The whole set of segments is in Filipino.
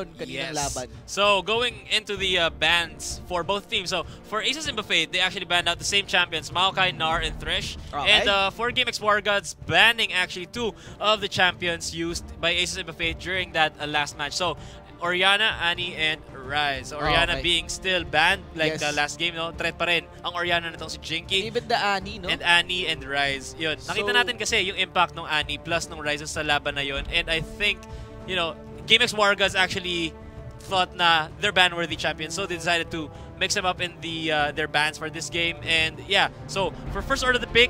composition kaninang laban. So, going into the bans for both teams. So, for Aces and Buffet, they actually banned out the same champions, Maokai, Nar, and Thresh. Okay. And for GameX War Gods, banning actually 2 of the champions used by Aces and Buffet during that last match. So, Orianna, Annie, and Rise. Orianna being still banned like the last game, no? Threat pa rin ang Orianna na itong si Jinky. Even the Annie, no? And Annie and Rise. Yun. Nakita natin kasi yung impact ng Annie plus ng Rise sa laban na yun. And I think, you know, GameX War Gods actually thought na they're ban-worthy champions. So they decided to mix them up in their bans for this game. And yeah, so for first order pick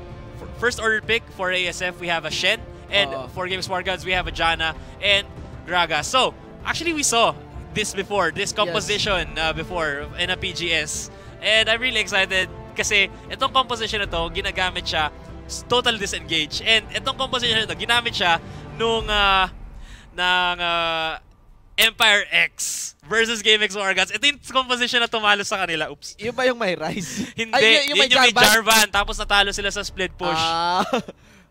for ASF, we have a Shen. And for GameX War Gods, we have a Janna and Gragas. So, actually, we saw this before, this composition before in a PGS. And I'm really excited kasi itong composition na to, ginagamit siya total disengage. And itong composition na to, ginamit siya nung Empire X versus GameX War Gods. Ito yung composition na tumalo sa kanila. Oops. Yung ba yung may Rise? Hindi. Ay, yung may Jarvan. Tapos natalo sila sa split push.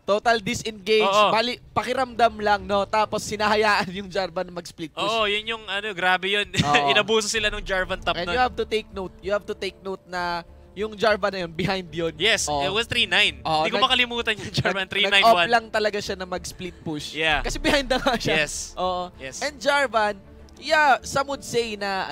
Total disengage. Bali, pakiramdam lang, no? Tapos sinahayaan yung Jarvan mag-split push. Oo, yun yung grabe yun. Inabuso sila nung Jarvan top. And you have to take note na yung Jarvan na yun, behind yun. Yes, it was 3-9. Hindi ko makalimutan yung Jarvan 3-9-1. Nag-off lang talaga siya na mag-split push. Yeah. Kasi behind na nga siya. Yes. And Jarvan, yeah, some would say na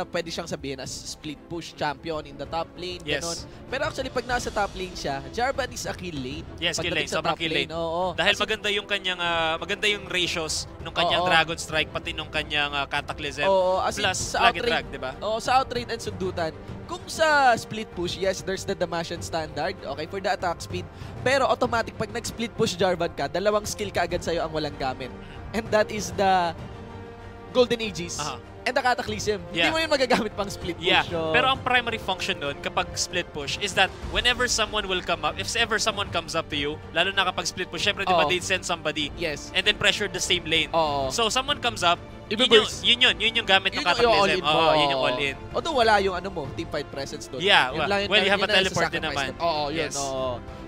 pwede siyang sabihin as split push champion in the top lane, ganon. Pero actually pag nasa top lane siya, Jarvan is a kill lane. Yes, kill lane, sobrang kill lane. Dahil maganda yung kanyang maganda yung ratios nung kanyang Dragon Strike pati nung kanyang Cataclysm. Plus sa Flag and Drag, di ba? Sa outrate and sundutan. Kung sa split push, yes, there's the Damascene standard, okay, for the attack speed. Pero automatic pag nag-split push Jarvan ka, dalawang skill ka agad sa'yo ang walang gamit. And that is the Golden Aegis and the Cataclysm. Hindi mo yun magagamit pang split push. Pero ang primary function nun kapag split push is that whenever someone will come up, if ever someone comes up to you, lalo na kapag split push, syempre diba they'd send somebody and then pressure the same lane. So someone comes up, yun yung gamit ng Cataclysm. Yun yung all-in. Although wala yung teamfight presence doon. Yeah, well, you have a teleport din naman. Yun.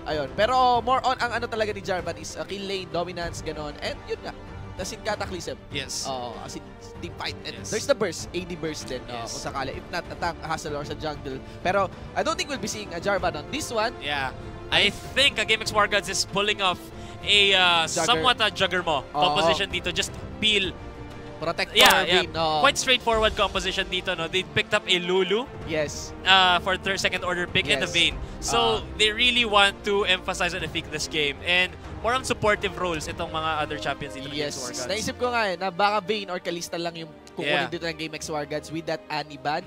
Ayun. Pero more on ang talaga ni Jarvan is kill lane, dominance, ganon. And yun nga. As in Cataclysm. Yes. As in team fight. And there's the burst, AD burst din kung sakali. If not, attack, hustle, or sa jungle. Pero I don't think we'll be seeing a Jarvan on this one. Yeah. I think GameX War Gods is pulling off a somewhat Juggermo composition dito. Just peel. Protect Vayne. Quite straightforward composition dito. No? They picked up a Lulu. Yes. For second order pick and the Vayne. So they really want to emphasize and epic this game. And more on supportive roles itong mga other champions dito ng GameX War Gods. Naisip ko nga na baka Vayne or Kalista lang yung kukunin dito ng GameX War Gods with that Annie ban.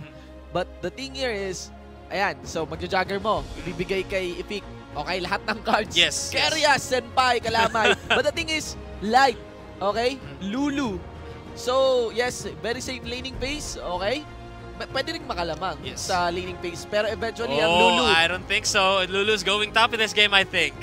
But the thing here is, ayan, so magja-jagger mo, ibibigay kay Epic. Okay, lahat ng cards. Yes. Keria, Senpai, Kalamay. But the thing is, Light. Okay? Lulu. So, yes, very safe laning phase. Okay? Pwede rin makalamang sa laning phase. Pero eventually, ang Lulu. I don't think so. Lulu's going top in this game, I think.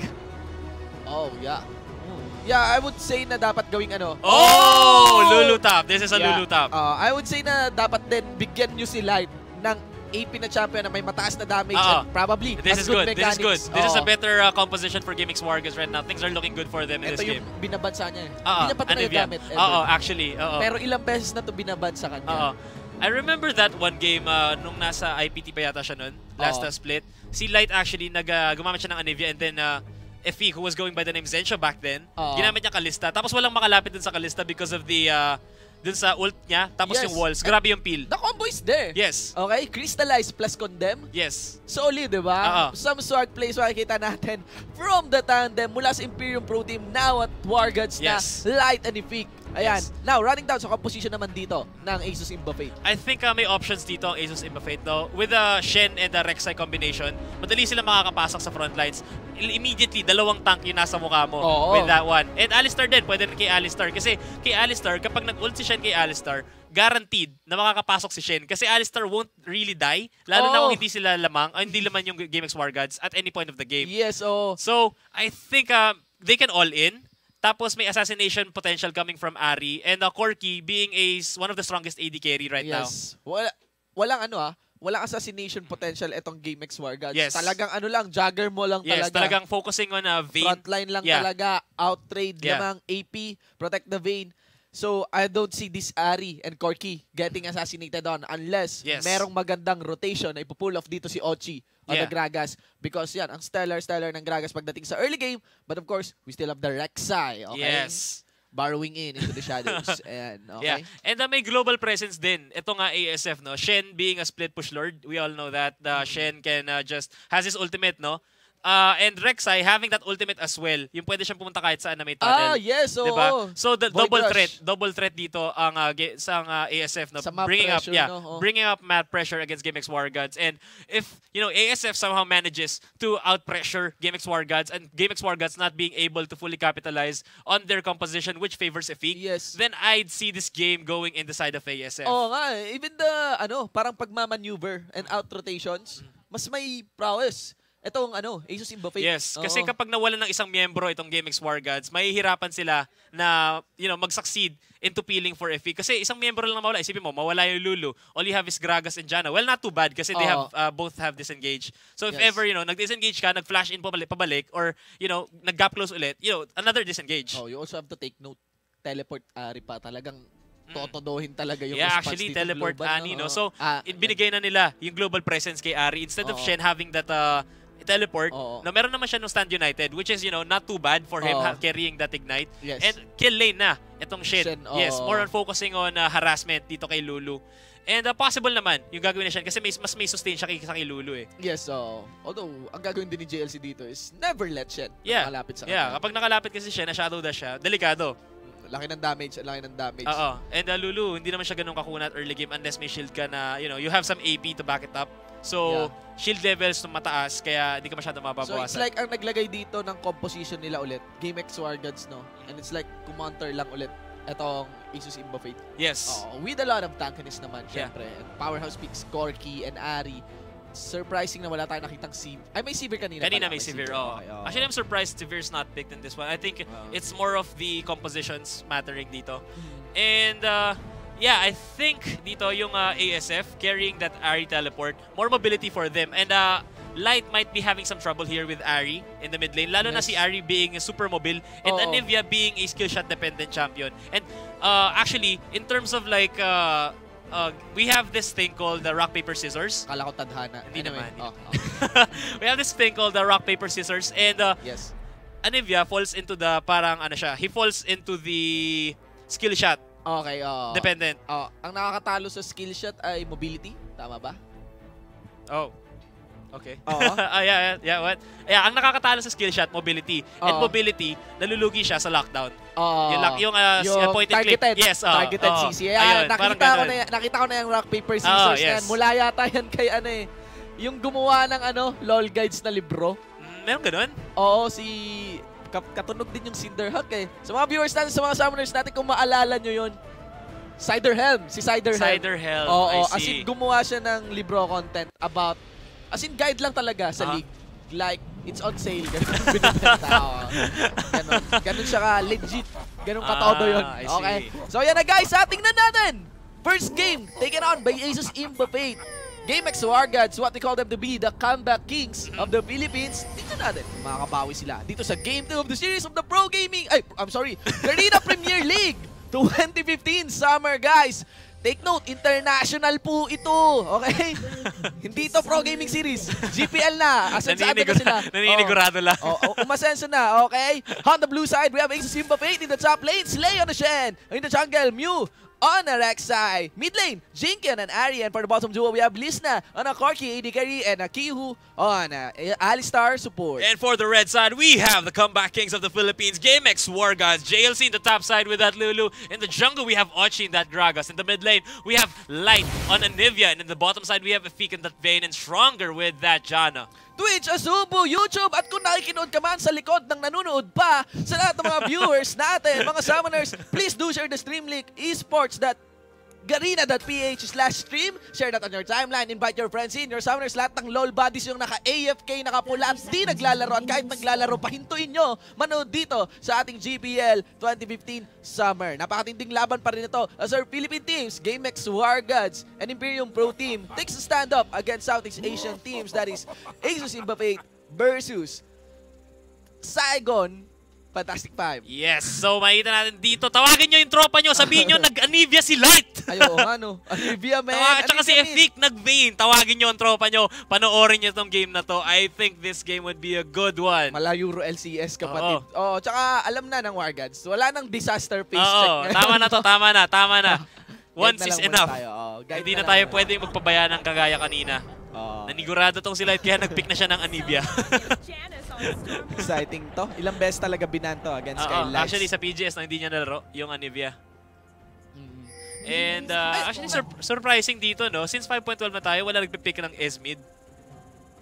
Yeah, I would say na dapat gawing Lulu top. This is a Lulu top. I would say na dapat din bigyan nyo si Light ng AP na champion na may mataas na damage and probably this is good. Mechanics. This is good. This is a better composition for GameX War Gods right now. Things are looking good for them in this game. Ito yung binabansa niya. Hindi niya pa ito nagagamit. Actually. Pero ilang beses na ito binabansa kanya. I remember that one game nung nasa IPT pa yata siya nun, last split. Si Light actually gumamit siya ng Anivia and then Effie, who was going by the name Zensha back then, ginamit niya Kalista. Tapos walang makalapit dun sa Kalista because of the dun sa ult niya, tapos yung walls. Grabe yung peel. The combo is there. Yes. Okay? Crystallize plus Condemn. Yes. Solid, di ba? Some sword plays makikita natin from the tandem mula sa Imperium Pro Team now at War Gods na Light and Epic. Ayan. Now, running down sa composition naman dito ng Asus Imba Fate. I think may options dito ang Asus Imba Fate though. With the Shen and the Rek'Sai combination, madali sila makakapasok sa front lines. Immediately, dalawang tank yung nasa mukha mo with that one. And Alistar din, pwede rin kay Alistar. Kasi kay Alistar, kapag nag-ult si Shen kay Alistar, guaranteed na makakapasok si Shen. Kasi Alistar won't really die. Lalo na kung hindi sila lamang, hindi laman yung GameX War Gods at any point of the game. Yes, So, I think they can all in. Tapos may assassination potential coming from Ari. And Corki being one of the strongest AD carry right now. Walang assassination potential itong GameX War Gods. Talagang jagger mo lang talaga. Yes, talagang focusing on Vayne. Frontline lang talaga, outtrade lamang, AP, protect the Vayne. So, I don't see this Ari and Corky getting assassinated on unless merong magandang rotation na ipupull off dito si Ochi on the Gragas. Because yan, ang stellar ng Gragas pagdating sa early game. But of course, we still have the Rek'Sai. Okay? Yes. Burrowing in into the shadows. And, okay? Yeah. And may global presence din. Ito nga ASF, no? Shen being a split push lord. We all know that. Shen can just has his ultimate, no? And Rek'Sai having that ultimate as well. Yung pwede siyang pumunta kahit saan na may tunnel. Yes. Oo. Diba? So the double threat dito ang sa ASF na bringing up map pressure against GameX War Gods. And if, ASF somehow manages to out-pressure GameX War Gods and GameX War Gods not being able to fully capitalize on their composition which favors Efik, then I'd see this game going in the side of ASF. Oo nga. Even the, parang pagmamaneuver and out-rotations, mas may prowess. Itong Asus Imba Fate. Yes, kasi kapag nawalan ng isang miyembro itong GameX War Gods, mahihirapan sila na mag-succeed into peeling for FE. Kasi isang miyembro lang na mawala. Isipin mo, mawala yung Lulu. All you have is Gragas and Janna. Well, not too bad kasi they have both have disengaged. So if ever, nag-disengage ka, nag-flash in pabalik, or, nag-gap close ulit, another disengage. Oh, you also have to take note. Teleport Ari pa talagang totodohin talaga yung response actually, dito teleport global, Ani, no? So, binigay na nila yung global presence kay Ari. Instead of Shen having that teleport, na meron naman siya ng Stand United, which is, not too bad for him carrying that Ignite. And kill lane na itong Shen. Yes, more on focusing on harassment dito kay Lulu. And possible naman yung gagawin na Shen kasi mas may sustain siya kay Lulu eh. Yes, although ang gagawin din ni JLC dito is never let Shen makalapit sa kanya. Kapag nakalapit kasi Shen, na shadow dash siya, delikado. Laki ng damage. Oo. And Lulu, hindi naman siya ganun kakunat early game unless may shield ka na, you have some AP to back it up. So, shield levels na mataas, kaya hindi ka masyado mababawasan. So, it's like ang naglagay dito ng composition nila ulit, GameX War Gods, no? And it's like, kumonter lang ulit itong Asus Imba Fate. Yes. With a lot of tankiness naman, syempre. And powerhouse picks, Corky and Ari. Surprising na wala tayong nakitang Sivir. Ay, may Sivir kanina. May Sivir, Actually, I'm surprised Sivir's not picked in this one. I think it's more of the compositions mattering dito. And, I think dito yung ASF carrying that Ari teleport, more mobility for them. And Light might be having some trouble here with Ari in the mid lane. Lalo na si Ari being super mobile and Anivia being a skill shot dependent champion. And actually, in terms of like we have this thing called the rock paper scissors. Kala ko tadhana. Hindi naman. We have this thing called the rock paper scissors, and Anivia falls into the he falls into the skill shot. Okay, dependent. Ang nakakatalo sa skill shot ay mobility, tama ba? Okay. What? Ang nakakatalo sa skill shot, mobility. And mobility, nalulugi siya sa lockdown. Yung point and click. Yes, targeted CC. Nakita ko na yung rock, paper, scissors yan. Mula yata yan kay yung gumawa ng LOL guides na libro. Meron ganun? Oo, si katunog din yung Cinderhawk eh. Sa mga viewers natin, sa mga summoners natin, kung maalala nyo yun, Ciderhelm. Si Ciderhelm. Ciderhelm, Oo, as in gumawa siya ng libro content about, as in guide lang talaga sa league. Like, it's on sale. Ganun binibenta. Ganun siya ka, legit. Ganun katodo yun. Okay. So yan na guys, tingnan natin. First game, taken on by Asus Imba Fate. GameX War Gods, what we call them to be the comeback kings of the Philippines. Dito natin, makakabawi sila. Dito sa Game 2 of the series of the Garena Premier League 2015 Summer, guys. Take note, international po ito, okay? Hindi ito Pro Gaming Series. GPL na. Asan na sila? Naninigurado lang. Umasenso na, okay? On the blue side, we have Asus Imba Fate in the top lane. Slay on the Shen. In the jungle, Mew on a Rek'Sai. Mid lane, Jinkion and Arian. For the bottom duo, we have Lisna on a Corky AD carry and a Kihu on a Alistar support. And for the red side, we have the comeback kings of the Philippines, GameX War Gods. JLC in the top side with that Lulu. In the jungle, we have Ochi in that Gragas. In the mid lane, we have Light on Anivia. And in the bottom side, we have Efik in that Vayne and Stronger with that Janna. Twitch, Asubo, YouTube, at kung nakikinood ka man sa likod ng nanonood pa, sa lahat ng mga viewers natin, mga summoners, please do share the stream link, esports.garena.ph/stream. Share that on your timeline. Invite your friends in, your summoners, lahat ng LOL buddies yung naka-AFK, nakapula, di naglalaro, at kahit naglalaro, pahintuin nyo, manood dito sa ating GPL 2015 Summer. Napakatinding laban pa rin ito as our Philippine teams, GameX War Gods and Imperium Pro Team, takes a stand up against Southeast Asian teams, that is Asus Imba Fate versus Saigon Fantastic 5. Yes. So, makita natin dito. Tawagin nyo yung tropa nyo. Sabihin nyo, nag-Anivia si Light. Ayo, ano? Anivia, man. Tsaka si Efik, nag-Vayne. Tawagin nyo ang tropa nyo. Panoorin nyo itong game na to. I think this game would be a good one. Mala Euro LCS, kapatid. Oo, tsaka alam na ng Wargads. Wala nang disaster phase check. Tama na to. Tama na. Once is enough. Hindi na tayo pwedeng magpabaya ng kagaya kanina. Nanigurado tong si Light, kaya nag-pick na siya ng Anivia. Exciting to. Ilang beses talaga binanto against kay Lights. Actually, sa PGS na hindi niya nalaro, yung Anivia. And actually, surprising dito, no? Since 5.12 na tayo, wala nagpipick ng S-mid.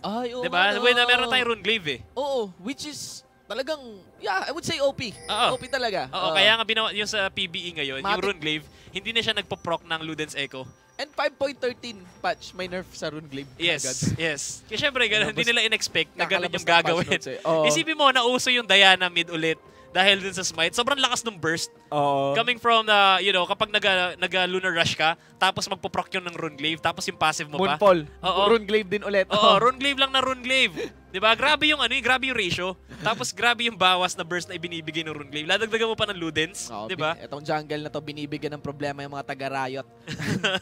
Ay, oo. Diba? Meron tayong Runeglaive eh. Oo, which is talagang, yeah, I would say OP. OP talaga. Oo, kaya nga yung sa PBE ngayon, yung Runeglaive, hindi na siya nagpo-proc ng Luden's Echo. And 5.13 patch, may nerf sa Runeglaive. Yes. Kaya syempre, hindi nila in-expect na ganun yung gagawin. Isipin mo, nauso yung Diana mid ulit dahil dun sa smite. Sobrang lakas ng burst. Coming from kapag nag-lunar rush ka, tapos magpo-proc yun ng Runeglaive, tapos yung passive mo pa. Moonfall. Runeglaive din ulit. Runeglaive lang na Runeglaive. Diba? Grabe yung grabe yung ratio. Tapos grabe yung bawas na burst na ibinibigay ng Runeglaive. Ladagdagan mo pa ng Ludens, diba? Itong jungle na to, binibigyan ng problema yung mga taga-Riot.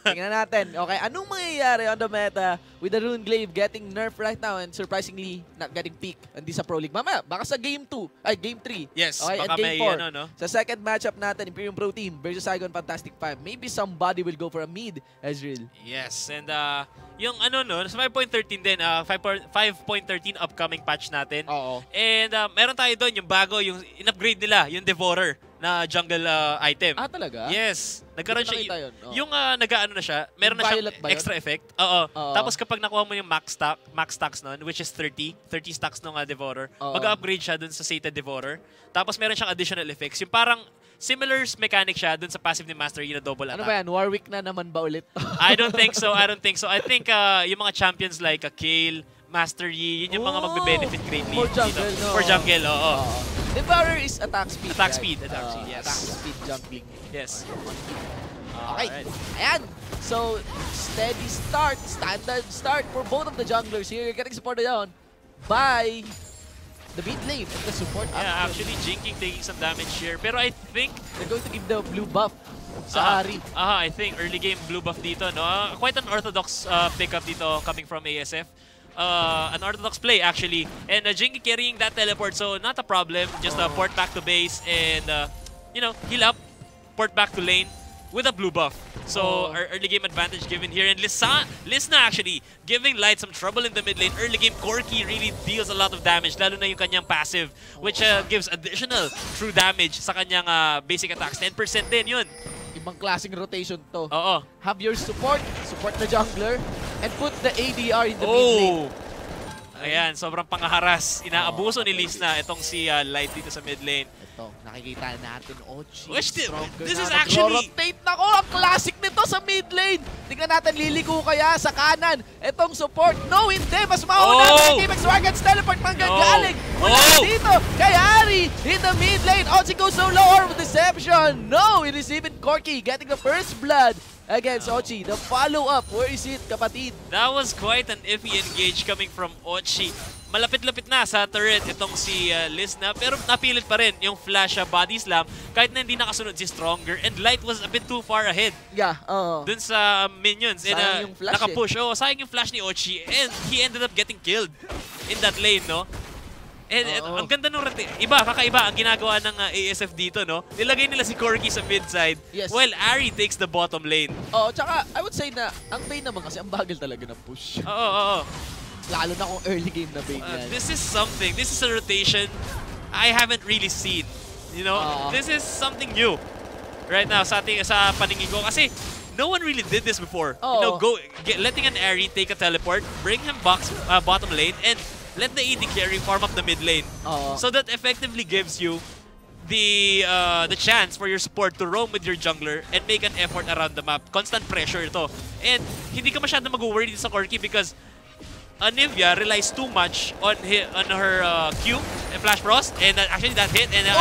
Tingnan natin. Okay, anong mangyayari on the meta with the Runeglaive getting nerf right now and surprisingly not getting peak hindi sa Pro League? Mamaya, baka sa Game 2, Game 3. Yes, okay, baka and Game 4. No? Sa second matchup natin, Imperium Pro Team versus Saigon Fantastic 5. Maybe somebody will go for a mid, Ezreal. Yes, and yung sa 5.13 din, 5.13 upcoming patch natin. And meron tayo doon yung bago, yung in-upgrade nila, yung Devourer na jungle item. Talaga? Yes. Nagkaroon siya, yung nag-ano na siya, meron yung na siyang extra effect. Tapos kapag nakuha mo yung max stacks nun, which is 30 stacks ng Devourer, mag-upgrade siya dun sa Sated Devourer. Tapos meron siyang additional effects. Yung parang similar mechanic siya dun sa passive ni Master Yi na double attack. Ano ba yan? Warwick na naman ba ulit? I don't think so. I think yung mga champions like Kayle, Master Yi, yun yung mga magbe-benefit greatly. For jungle, dito. For jungle, Devourer is attack speed. Attack speed, yes. Attack speed jungling. Yes. Okay. Ayan. So, steady start. Standard start for both of the junglers here. Getting supported down by the mid lane and the support. Yeah, actually, Jinking taking some damage here. Pero I think they're going to give the blue buff sa Ahri. I think early game blue buff dito, no? Quite an orthodox pickup dito coming from ASF. An orthodox play actually. And Jinky carrying that teleport, so not a problem. Just port back to base and heal up, port back to lane with a blue buff. So our early game advantage given here, and Lisna actually giving Light some trouble in the mid lane. Early game Corki really deals a lot of damage, lalo na yung kanyang passive, which gives additional true damage sa kanyang basic attacks. 10% din yun. Ibang klaseng rotation to. Have your support the jungler, and put the ADR in the mid lane. Ayan, sobrang pangaharas. Inaabuso ni Lisna itong si Light dito sa mid lane. Ito, nakikita natin, Ochi. This is actually... Rotate na ko! Ang classic nito sa mid lane! Tingnan natin, liliko kaya sa kanan. Itong support. No, hindi! Mas mauna ang GPL Wargads teleport manggagaling. Mula dito kay Ahri in the mid lane. Ochi goes so low, Orb of Deception. No, it is even Corki getting the first blood against Ochi. The follow-up, where is it, kapatid? That was quite an iffy engage coming from Ochi. Malapit-lapit na sa turret itong si Lisna, pero napilit pa rin yung flash body slam kahit na hindi nakasunod si Stronger, and Light was a bit too far ahead. Yeah, dun sa minions. Sayang yung flash nakapush. Sayang yung flash ni Ochi, and he ended up getting killed in that lane, no? And ang ganda nung kakaiba ang ginagawa ng ASF dito, no? Nilagay nila si Corki sa mid side, while Ahri takes the bottom lane. Tsaka I would say na ang Bane naman kasi ang bagal talaga ng push. Lalo na kung early game na Bane yan. This is something. This is a rotation I haven't really seen. This is something new right now sa paningin ko. Kasi no one really did this before. Letting an Ahri take a teleport, bring him bottom lane, and let the AD carry farm up the mid lane. So that effectively gives you the chance for your support to roam with your jungler and make an effort around the map. Constant pressure ito. And hindi ka masyadong mag-worry dito sa Corki because Anivia relies too much on her Q and Flash Frost, and actually that hit, and I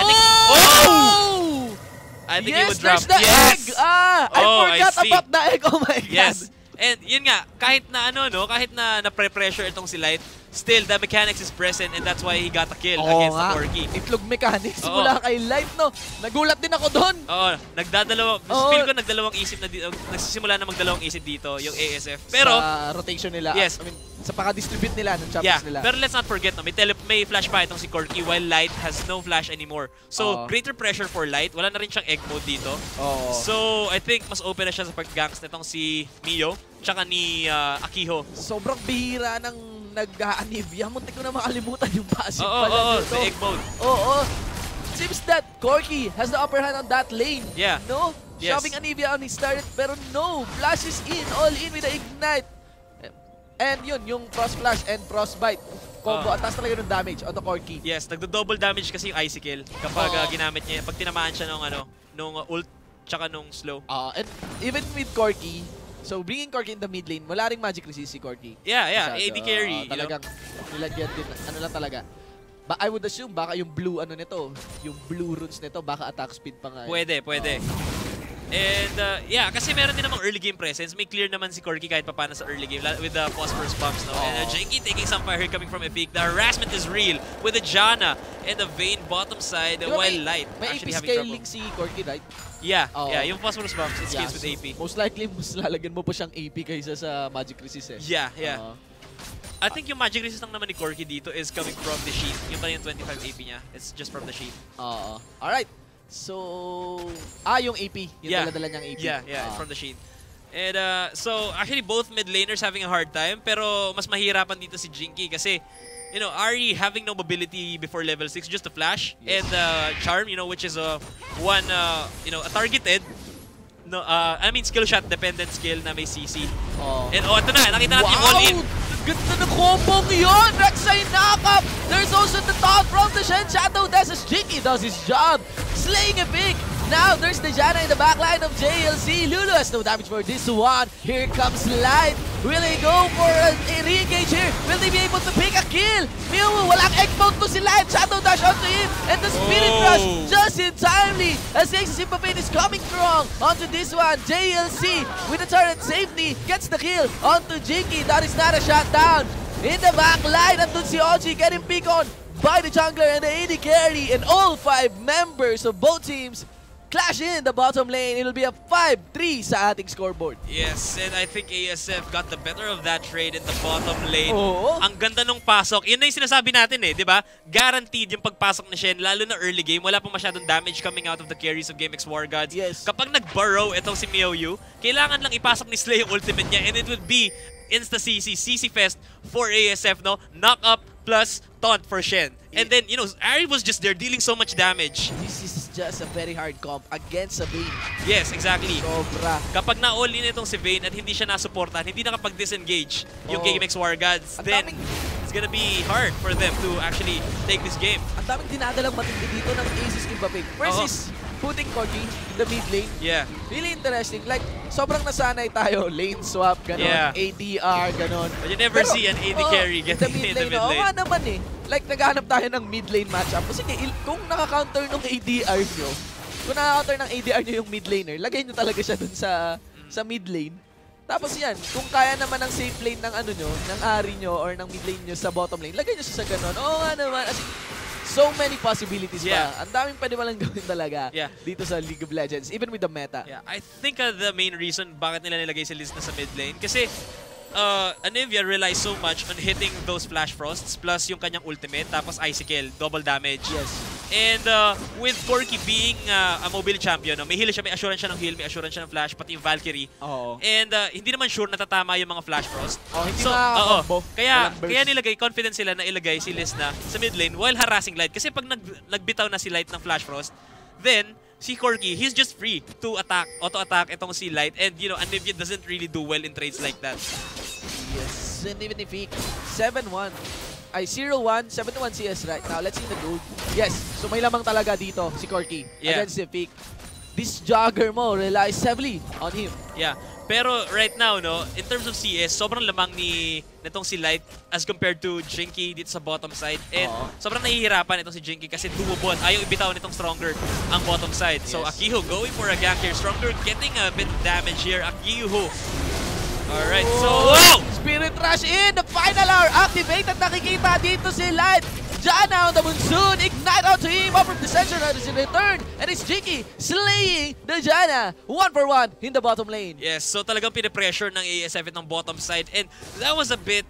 think he would drop. There's the egg! I forgot about the egg. Oh my god. And yun nga, kahit na kahit na na-pressure itong si Light, still the mechanics is present and that's why he got a kill against the Corki. Itlog mechanics mula kay Light, no? Nagulat din ako doon. Oo, feel ko nagdalawang isip na dito, nagsisimula na magdalawang isip dito yung ASF. Pero sa rotation nila, yes. I mean, sa paka-distribute nila ng champions nila. Pero let's not forget, may flash pa itong si Corki while Light has no flash anymore. So, greater pressure for Light. Wala na rin siyang egg mode dito. So, I think mas open na siya sa pag-ganks nitong si Mio tsaka ni Akiho. Sobrang bihira ng nag-Anivia. Muntik ko na makalimutan yung passive pala dito. The egg mode. Seems that Corki has the upper hand on that lane. Yeah. No? Yes. Shoving Anivia on his turret, pero no. Flashes in, all in with the Ignite. And yun, yung Frost Flash and Frostbite combo, atas talaga ng damage on the Corki. Yes, nagdo-double damage kasi yung Icicle kapag ginamit niya, pag tinamaan siya nung ult tsaka nung slow. And even with Corki, so bringing Corki in the mid lane, wala ring magic resist si Corki. Yeah, AD carry. Talagang nilagyan din, lang talaga. I would assume baka yung blue yung blue runes nito, baka attack speed pa nga. Pwede. And yeah, kasi meron din namang early game presence. May clear naman si Corki kahit papano sa early game with the phosphorus bumps, no? And Jinky taking some fire coming from Efik. The harassment is real with the Janna and the Vayne bottom side while Light actually having trouble. May AP scaling si Corki, right? Yeah, yung phosphorus bumps, it scales with AP. Most likely, mas lalagyan mo pa siyang AP kaysa sa magic resist. Yeah. I think yung magic resist lang naman ni Corki dito is coming from the sheet. Yung pa yung 25 AP niya. It's just from the sheet. Alright. So, yung AP. Yung dala niyang AP. Yeah, it's from the sheet. And so, actually both mid laners having a hard time. Pero mas mahirapan dito si Jinky kasi, Ahri having no mobility before level 6, just a flash. Yes. And Charm, which is a targeted, skill shot dependent skill na may CC. And ito na, nakita natin yung all-in. Ganda na combo yun! Rek'Sai knock-up! There's also the thought from the Shen Shadow Death as Jinky does his job, slaying a big. Now there's the Janna in the backline of JLC. Lulu has no damage for this one. Here comes Light. Will they go for a re-engage here? Will they be able to pick a kill? Mew, walang egg mode to si Light. Shadow dash onto him. And the Spirit Rush just in timely. As Aces Sympathy is coming strong onto this one. JLC with the turret safely gets the kill onto Jinky. That is not a shutdown. In the backline, andun si Oji getting pick on by the jungler and the AD carry. And all 5 members of both teams clash in the bottom lane. It'll be a 5-3 sa ating scoreboard. Yes, and I think ASF got the better of that trade in the bottom lane. Ang ganda nung pasok. Yun na yung sinasabi natin di ba? Guaranteed yung pagpasok ni Shen, lalo na early game. Wala pong masyadong damage coming out of the carries of GameX War Gods. Yes. Kapag nag-burrow itong si Miaoyu, kailangan lang ipasok ni Slay yung ultimate niya and it would be insta-CC Fest for ASF, no? Knock up plus taunt for Shen. And then, Ahri was just there dealing so much damage. This is just a very hard comp against a Vayne. Yes, exactly. Sobra. Kapag na-all-in itong si Vayne at hindi siya nasuportahan, hindi nakapag-disengage yung GameX War Gods, then it's gonna be hard for them to actually take this game. Ang daming dinadalang matindi dito ng Aces Kimpapig. First is putting Corki in the mid lane. Yeah. Really interesting. Like, sobrang nasanay tayo. Lane swap, ganon. Yeah. ADR, ganon. But you never see an AD carry getting in the mid lane. Oo naman Like, naghahanap tayo ng mid lane matchup. Sige, kung naka-counter ng ADR nyo, kung naka-counter ng ADR nyo yung mid laner, lagay nyo talaga siya dun sa mid lane. Tapos yan, kung kaya naman ng safe lane ng ng Ahri nyo or ng mid lane nyo sa bottom lane, lagay nyo siya sa ganon. Oo nga naman. So many possibilities pa. Ang daming pwede walang gawin talaga dito sa League of Legends, even with the meta. Yeah, I think the main reason bakit nila nilagay si Liz na sa mid lane, kasi Anivia relies so much on hitting those flash frosts plus yung kanyang ultimate, tapos Icicle, double damage. Yes. And with Corki being a mobile champion, may heal siya, may assurance siya ng heal, may assurance siya ng flash, pati yung Valkyrie. And hindi naman sure natatama yung mga flash frost. Hindi makaka-combo. Kaya nilagay, confident sila na ilagay si Liz na sa mid lane while harassing Light. Kasi pag nagbitaw na si Light ng flash frost, then si Corki, he's just free to attack, auto-attack itong si Light. And Anivia doesn't really do well in trades like that. Yes, and even if he 7-1, ay 0-1, 7-1 CS right now. Let's see the gold. Yes, so may lamang talaga dito si Corki against the Efik. This jogger mo relies heavily on him. Yeah, pero right now, in terms of CS, sobrang lamang nitong si Light as compared to Jinky dito sa bottom side. And sobrang nahihirapan itong si Jinky kasi duo bot. Ayaw ibitaw nitong Stronger ang bottom side. So Akiho going for a gank here. Stronger getting a bit of damage here. Akiho Alright, so, wow! Spirit Rush in! The final hour activated. Nakikita dito si Light. Janna on the Monsoon. Ignite onto him. Over the Sensor is in return. And it's Jiki slaying the Janna. 1-for-1 in the bottom lane. Yes, so talagang pinipressure ng ASF itong bottom side. And that was a bit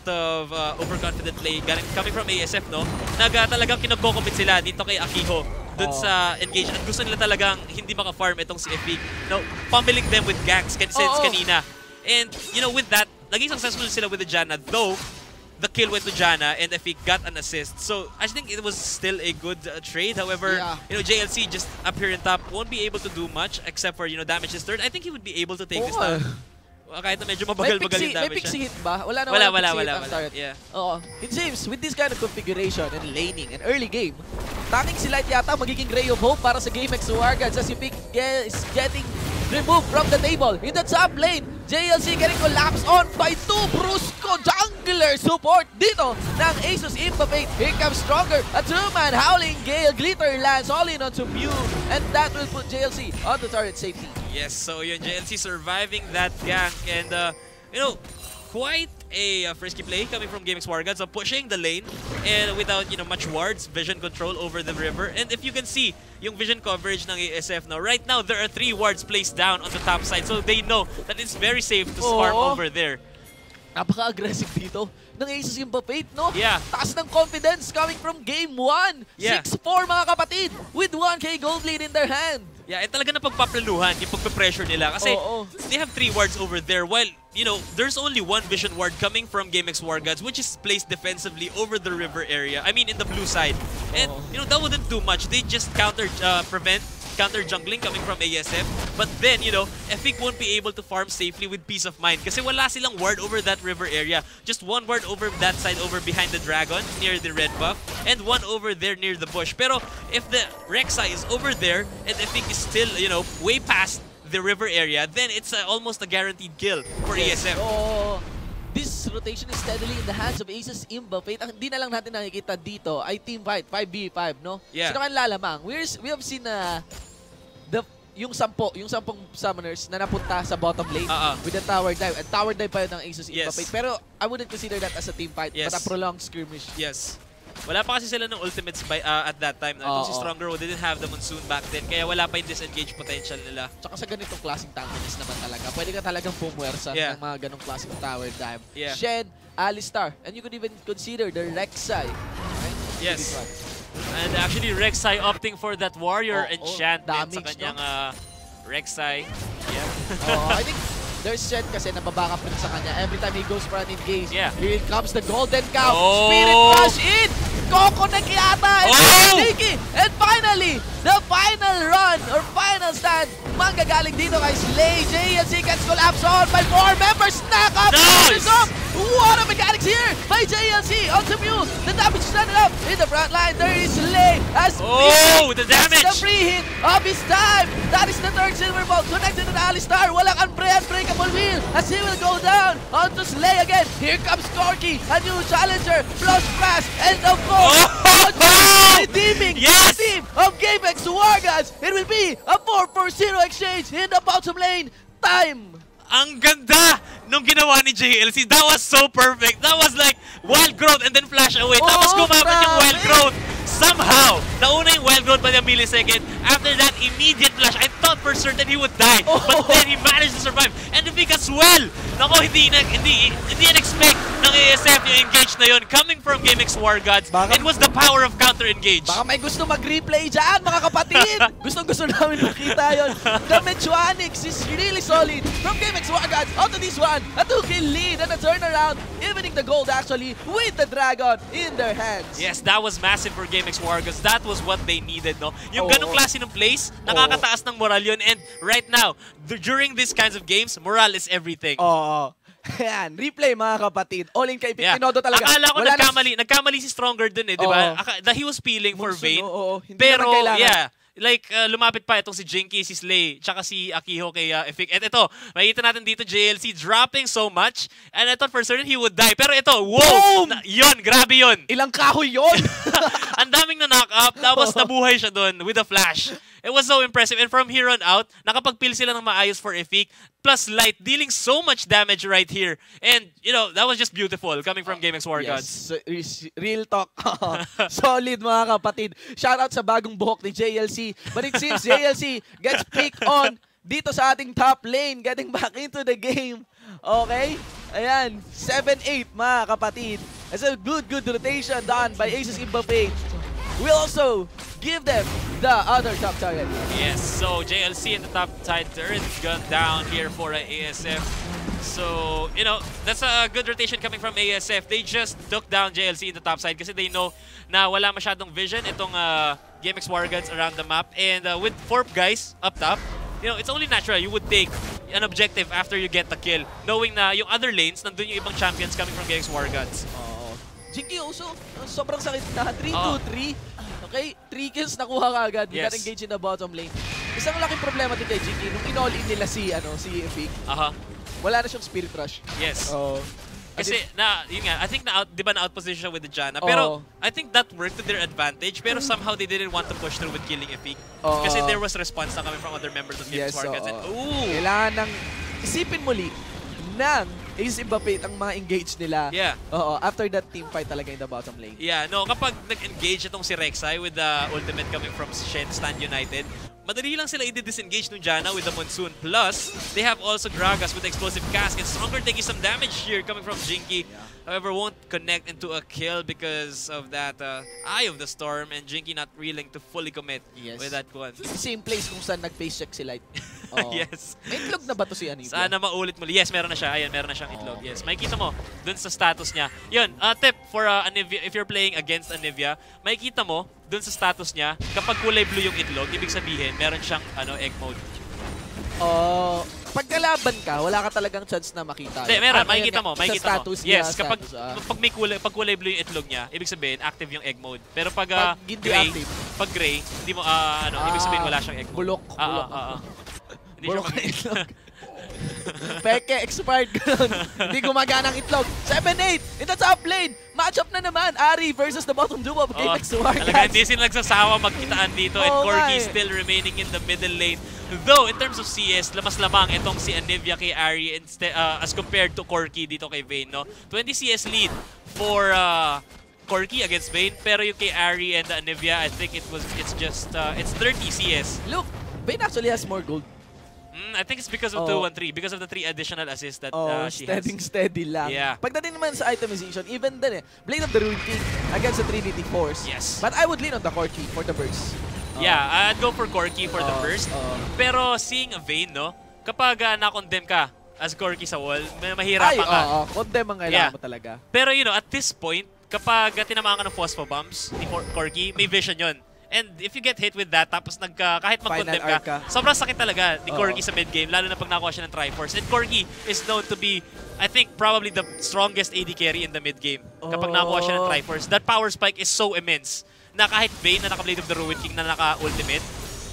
of overconfident play coming from ASF, no? Talagang kinagko-commit sila dito kay Akiho dun sa engage. At gusto nila talagang hindi maka-farm itong si Efik. No, pummeling them with ganks since kanina. And, you know, with that, naging successful sila with the Janna, though the kill went to Janna and Efik got an assist. So, I think it was still a good trade. However, you know, JLC just up here in top won't be able to do much except for, you know, damage his third. I think he would be able to take this down. Kahit na medyo mabagal-bagal yung damage. May pixie hit ba? Wala. Yeah. Oo. It seems, with this kind of configuration and laning and early game, tanging si Light yata magiging ray of hope para sa GameX Wargads as si Pick is getting removed from the table. In the top lane, JLC getting collapsed on by two brusco jungler support dito ng Asus Impa-Fate. Here comes Stronger. A two-man Howling Gale. Glitter lands all in onto Mew. And that will put JLC on the turret safety. Yes, so yun, JLC surviving that gank. And, you know, quite a frisky play coming from GameX Wargads, so pushing the lane and without, you know, much wards, vision control over the river. And if you can see yung vision coverage ng ASF now, right now there are 3 wards placed down on the top side, so they know that it's very safe to farm over there. Napaka-aggressive dito ng Asus Impa-Fate, no? Yeah. Taas ng confidence coming from Game 1. Yeah. 6-4 mga kapatid with 1K gold lead in their hand. Yeah, and talaga na pagpaplaluhan yung pagpe-pressure nila kasi they have 3 wards over there while, you know, there's only 1 vision ward coming from GameX Wargads which is placed defensively over the river area. I mean, in the blue side. And, you know, that wouldn't do much. They just prevent counter jungling coming from ASF. But then, you know, Efik won't be able to farm safely with peace of mind kasi wala silang ward over that river area. Just 1 ward over that side over behind the dragon near the red buff and 1 over there near the bush. Pero if the Rek'Sai is over there and Efik is still, you know, way past the river area, then it's almost a guaranteed kill for ASF. This rotation is steadily in the hands of Asus Impa-Fate. Ang hindi na lang natin nakikita dito ay team fight, 5v5, no? Yeah. Sino kan lalamang? We have seen yung 10 summoners na napunta sa bottom lane with the tower dive. And tower dive pa yun ng Asus Impa-Fate. Pero I wouldn't consider that as a team fight, but a prolonged skirmish. Yes. Wala pa kasi sila ng ultimates at that time. Itong si Stronger didn't have the Monsoon back then, kaya wala pa yung disengage potential nila. Tsaka sa ganitong klaseng tankiness naman talaga, pwede ka talagang pumwersa ng mga ganong klaseng tower dive. Shen, Alistar, and you could even consider the Rek'Sai. Right? Yes. And actually, Rek'Sai opting for that warrior enchantment sa kanyang Rek'Sai. I think there's Shen kasi nababackup rin sa kanya every time he goes for an engage. Here comes the Golden Cow. Spirit Rush in! Coconut yata! And finally, the final run or final stand manggagaling dito kay Slay. JLC gets collapsed on by 4 members. Knock up! Nice! What a mechanics here by JLC onto Mew. The damage standing up in the front line. There is Slay as the damage! The free hit of his time. That is the 3rd silver ball connected to the Alistar. Walang unbreakable wheel as he will go down onto Slay again. Here comes Corky, a new challenger. Flush Crash and of course, redeeming the team of GameX Wargads. It will be a 4-4-0 exchange in the bottom lane. Time! Ang ganda nung ginawa ni JLC. That was so perfect. That was like wild growth and then flash away. Tapos kumapit yung wild growth. Somehow, nauna yung wild growth by a millisecond. After that, immediate flash. I thought for certain he would die. But then he managed to survive. And Efik as well. Nako, hindi in-expect ng ASF yung engage na yun coming from GameX Wargads. It was the power of counter-engage. Baka may gusto mag-replay dyan, mga kapatid. Gustong-gusto namin makita yun. The mechanics is really solid from GameX Wargads onto this one. A 2-kill lead and a turnaround. Evening the gold actually with the dragon in their hands. Yes, that was massive for GameX Wargads. That was what they needed, no? Yung ganong klase ng plays, nakakataas ng moral yun. And right now, during these kinds of games, morale is everything. Yan, replay mga kapatid. All in kay Pinodo talaga. Akala ko nagkamali si Stronger dun eh, di ba? He was peeling for Vayne. Hindi pero, naman kailangan. like, lumapit pa itong si Jinky, si Slay, tsaka si Akiho kay Efik. At ito, makikita natin dito, JLC dropping so much. And I thought for certain he would die. Pero ito, wow! Yun, grabe yun. Ilang kahoy yun? Ang daming na-knock up, tapos nabuhay siya doon with a flash. It was so impressive. And from here on out, nakapag-peel sila ng maayos for Efik. Plus Light dealing so much damage right here. And, you know, that was just beautiful coming from GameX War Gods. Yes, real talk. Solid mga kapatid. Shoutout sa bagong buhok ni JLC. But it seems JLC gets picked on dito sa ating top lane. Getting back into the game. Okay? Ayan, 7-8 mga kapatid. It's a good rotation done by Aces Mbappe. We'll also give them the other top target. Yes, so JLC in the top side turret gun down here for ASF. So, you know, that's a good rotation coming from ASF. They just took down JLC in the top side kasi they know na wala masyadong vision itong GameX War Gods around the map. And with 4 guys up top, you know, it's only natural you would take an objective after you get the kill, knowing na yung other lanes, nandun yung ibang champions coming from GameX War Gods. Jinky also, sobrang sakit na. 3-2-3. Okay, 3 kills nakuha ka agad. We got engaged in the bottom lane. Isang laking problema din kay Jinky, nung in-all-in nila si Efik, wala na siyang Spirit Rush. Yes. Kasi, yun nga, I think di ba na-outposition siya with the Janna. Pero, I think that worked to their advantage. Pero somehow they didn't want to push through with killing Efik. Kasi there was response na coming from other members of GameX War Gods. Kailangan ng, isipin muli, ng Ace Mbappe ang mga engage nila. Yeah. After that team fight talaga in the bottom lane. Yeah, no, kapag nag-engage itong si Rek'Sai with the ultimate coming from Shen, Stand United, madali lang sila i-disengage nung Janna with the Monsoon. Plus, they have also Gragas with the Explosive Cask and Stronger taking some damage here coming from Jinky. However, won't connect into a kill because of that Eye of the Storm and Jinky not willing to fully commit with that one. Same place kung saan nag-face check si Light. Yes. May itlog na ba to si Anivia? Sana maulit muli. Yes, meron na siya. Ayan, meron na siyang itlog. Yes, makikita mo dun sa status niya. Yun, tip for Anivia, if you're playing against Anivia, makikita mo dun sa status niya, kapag kulay blue yung itlog, ibig sabihin, meron siyang egg mode. Pag kalaban ka, wala ka talagang chance na makita. Hindi, meron. Makikita mo. Makikita mo. Yes, kapag kulay blue yung itlog niya, ibig sabihin, active yung egg mode. Pero pag gray, hindi mo, ibig sabihin wala siyang egg mode. Bulok. Hindi siya itlog. Peke, expired ganun. Hindi gumagana ang itlog. 7-8 in the top lane. Matchup na naman. Ari versus the bottom duo of GameX War Gods. Talaga hindi sila nagsasawa magkitaan dito. And Corgi still remaining in the middle lane. Though, in terms of CS, lamas-lamang itong si Anivia kay Ari as compared to Corgi dito kay Vayne, no? 20 CS lead for Corgi against Vayne. Pero yung kay Ari and Anivia, I think it's 30 CS. Look, Vayne actually has more gold. I think it's because of 2-1-3, because of the 3 additional assists that she has. Steady lang. Yeah. Pagdating naman sa itemization, even then Blade of the Ruined King against the Trinity Force. Yes. But I would lean on the Corki for the burst. Yeah, I'd go for Corki for the burst. Pero seeing a Vayne, no? Kapag na-condemn ka as Corki sa wall, mahirapan ka. Condemn ang kailangan mo talaga. Pero you know, at this point, kapag tinamaan ka ng phospho bombs ni Corki, may vision yun. And if you get hit with that, tapos kahit mag-condemn ka, sobrang sakit talaga ni Corgi sa mid-game, lalo na pag nakuha siya ng Triforce. And Corgi is known to be, I think, probably the strongest AD carry in the mid-game. Kapag nakuha siya ng Triforce, that power spike is so immense na kahit Vayne na naka-Blade of the Ruined King na naka-ultimate,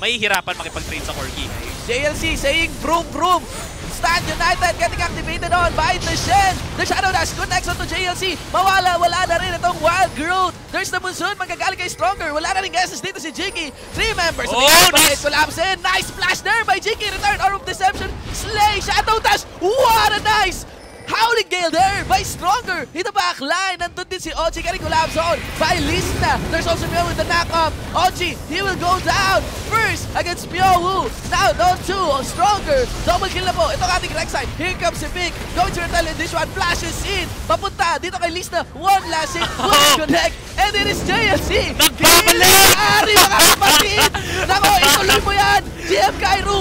mahihirapan makipag-trade sa Corgi. JLC saying, vroom, vroom! Stand United getting activated on by the Shen. The Shadow Dash connects onto JLC. Wala na rin itong Wild Growth. There's the Monsoon. Magagaling kay Stronger. Wala na rin guesses dito si Jinky. 3 members of the nice collapse in. Nice splash there by Jinky. Return Orb of Deception. Slay. Shadow Dash. What a nice Howling Gale there by Stronger. In the back line, nandun din si Oji getting collapse on by Lista. There's also Myo with the knock-up. Oji, he will go down first against Myo. Now, down to Stronger. Double kill na po. Ito ang ating Rek'Sai. Here comes si Vic. Going to retell in this one. Flashes in. Papunta dito kay Lista. One last hit. One connect. And it is JLC. Nagpapalik! Ari, mga kapatid! Nako, ituloy mo yan! GM Kairu!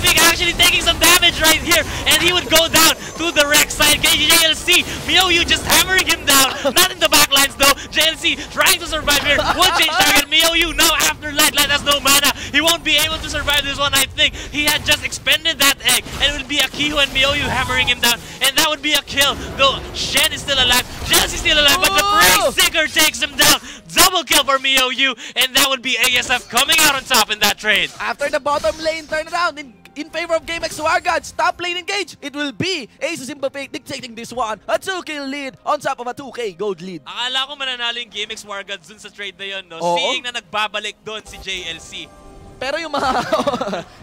Vic actually taking some damage right here. And he would go down to the Rek'Sai. JLC. Myo just hammering him down. Not in the backlines though. JLC trying to survive here. One change target. Myo now after Light. Light has no mana. He won't be able to survive this one, I think. He had just expended that egg. And it would be Akiho and Myo hammering him down. And that would be a kill. Though Shen is still alive. JLC is still alive. But the Prey Seeker takes him down. double kill for MiYoYu, and that would be ASF coming out on top in that trade. After the bottom lane turnaround in favor of GameX Wargods, top lane engage, it will be ASF Mbappe dictating this one. A 2-kill lead on top of a 2K gold lead. Akala ko mananalo yung GameX Wargods dun sa trade na yun, no? Oo. Seeing na nagbabalik doon si JLC. Pero yung mga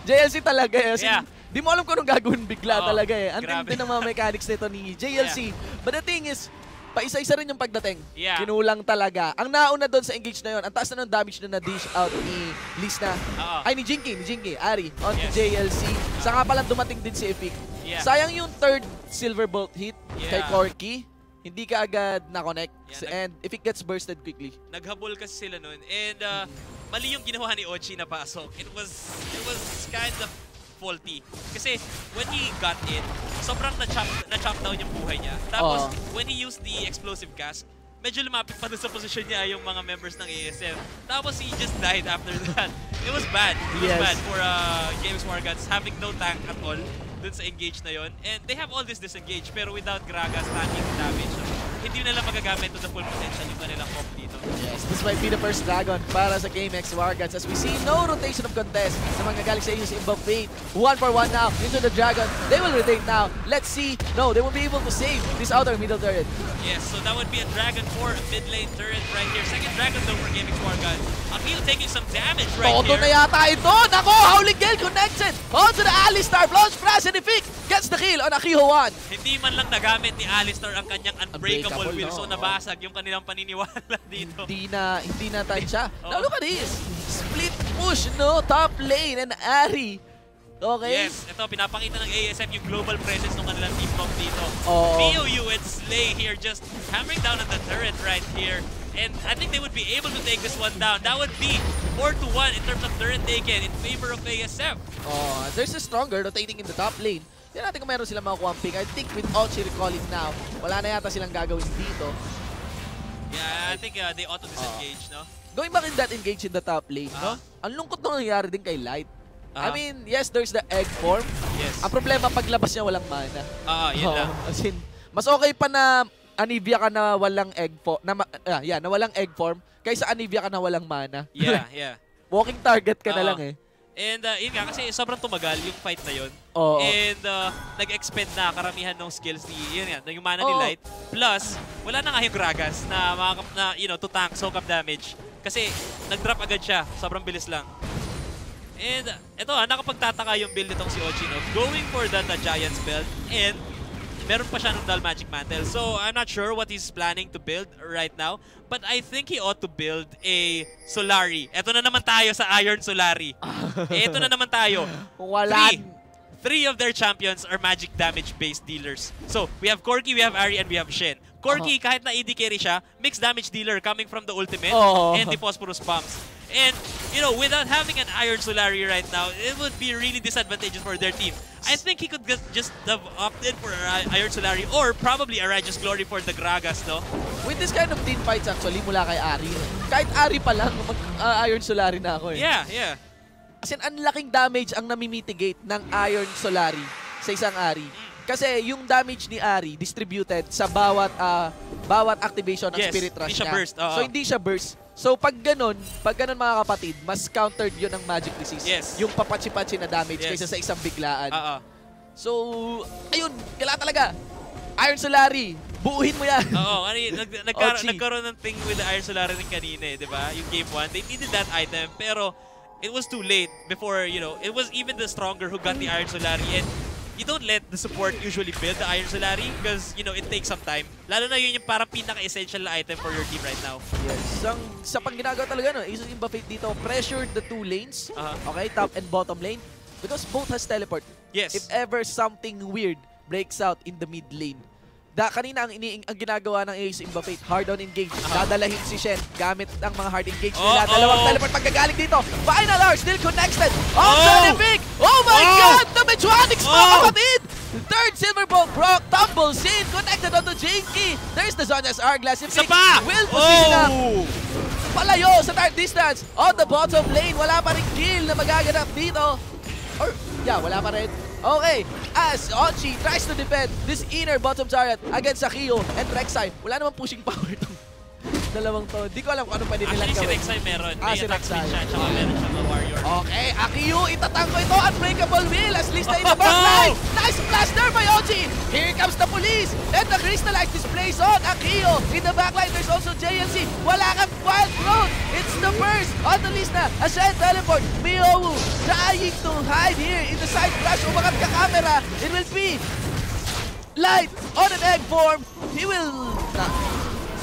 JLC talaga eh. Yeah. Di mo alam kung anong gagawin bigla talaga eh. Ang grabe. tindi ng mga mechanics nito ni JLC. But the thing is, paisa-isa rin yung pagdating. Yeah. Kinulang talaga. Ang nauna doon sa engage na yun, ang taas na ng damage na na-dish out ni Lisa. Ay, ni Jinky, Ari, on to JLC. Saka palang dumating din si Epic. Yeah. Sayang yung third silver bolt hit kay Corky. Hindi ka agad na-connect. And Epic gets bursted quickly. Naghabol kasi sila nun. And mali yung ginawa ni Ochi na pasok. It was kind of faulty. Kasi when he got in, sobrang na-chop down yung buhay niya. Tapos, when he used the explosive gas, medyo lumapit pa doon sa position niya yung mga members ng ASF. Tapos, he just died after that. It was bad. It was bad for GameX Wargods having no tank at all dun sa engage na yon. And they have all this disengage, pero without Gragas tanking damage, hindi nila magagamit to the full potential yung kanilang comp dito. Yes, this might be the first dragon para sa GameX Wargods as we see no rotation of contest na manggagaling sa ASF Mbappe. 1-for-1 now into the dragon. They will rotate now. Let's see. No, they will be able to save this outer middle turret. Yes, so that would be a dragon for a mid lane turret right here. Second dragon though for GameX Wargods. Akil taking some damage right Toto here. na yata ito. Nako, Howling Gale connected onto the Alistar. Launch Flash and Epic gets the kill on Akiho 1. Hindi man lang nagamit ni Alistar ang kanyang unbreakable will. No. So nabasag yung kanilang paniniwala dito. Hindi na tansya. Now look at this. Split push, no? Top lane and Ari. Okay? Yes, ito pinapakita ng ASF yung global presence ng kanilang team comp dito. MiYoYu and Slay here just hammering down on the turret right here. And I think they would be able to take this one down. That would be 4-1 in terms of turret taken in favor of ASF. There's a stronger rotating in the top lane. Hindi natin kung meron silang makukuha ang pick. I think with Ochi recalling now, wala na yata silang gagawin dito. Yeah, I think they ought to disengage, no? Going back in that engage in the top lane, no? Ang lungkot na nangyari din kay Light. I mean, yes, there's the egg form. Yes. Ang problema, paglabas niya walang mana. Yun lang. As in, mas okay pa na Anivia ka na walang egg form, na walang egg form, kaysa Anivia ka na walang mana. Yeah, yeah. Walking target ka na lang eh. And yun nga, kasi sobrang tumagal yung fight na yun. And nag-expend na karamihan ng skills ni, yun nga, yung mana ni Light. Plus, wala na nga yung Gragas na to tank, soak up damage. Kasi nag-drop agad siya, sobrang bilis lang. And ito nakapagtataka yung build nitong si Ochi, no? Going for that Giant's belt, and meron pa siya ng Dull Magic Mantle. So I'm not sure what he's planning to build right now, but I think he ought to build a Solari. Ito na naman tayo sa Iron Solari. Ito na naman tayo. Three of their champions are magic damage-based dealers. So, we have Corky, we have Ari, and we have Shen. Corky, kahit na ED carry siya, mixed damage dealer coming from the ultimate and the Phosphorus Pumps. And, you know, without having an Iron Solari right now, it would be really disadvantageous for their team. I think he could just have opted for Iron Solari or probably a Righteous Glory for the Gragas, no? With this kind of team fights actually, mula kay Ari, kahit Ari pa lang, Iron Solari na ako eh. Yeah, yeah. As in, ang laking damage ang namimitigate ng Iron Solari sa isang Ari. Kasi yung damage ni Ari distributed sa bawat activation ng Spirit Rush niya. Burst. So hindi siya burst. So pag ganun mga kapatid, mas countered yun ng Magic Resist. Yung papatsi-patsi na damage kaysa sa isang biglaan. So, ayun, kailangan talaga. Iron Solari, buuhin mo yan. Nagkaroon ng thing with the Iron Solari rin kanina eh, di ba? Yung Game 1, they needed that item, pero it was too late before, you know, it was even the stronger who got the Iron Solari, and you don't let the support usually build the Iron Solari because, you know, it takes some time. Lalo na yun yung parang pinaka-essential na item for your team right now. Yes. Sa pang ginagawa talaga, no, ASF Mbappe dito, pressured the two lanes, okay, top and bottom lane, because both has teleport. Yes. If ever something weird breaks out in the mid lane, kanina ang ginagawa ng ASF Mbappe, hard on engage. Dadalahin si Shen gamit ang mga hard engage nila. Dalawang teleport pagkagaling dito. Final hour, still connected. Epic! Oh my God! The mechanics mo, kapatid! Third silver bolt broke, tumbles in, connected onto Jinky. There's the Zonya's Hourglass. Epic will position up. Palayo sa third distance. On the bottom lane, wala pa rin kill na magaganap dito. Wala pa rin. Okay, as Ochi tries to defend this inner bottom turret against Akio and Rek'Sai. Wala namang pushing power itong dalawang to. Di ko alam kung ano pwede nilang Actually, si gawin. Rek'Sai meron. Ah, May si attack speed Rek'Sai. siya, tsaka meron siyang warrior. Okay, Akiyu, itatangko ito. Unbreakable Will as Lista in the backline. Nice flash there by OG. Here comes the police. And the crystallized displays on Akiyu. In the backline, there's also JLC. Wala kang wild growth. It's the first on the Lista. Ascent teleport. Miyowu trying to hide here in the side flash. Umakat ka camera. It will be Light on an egg form. He will not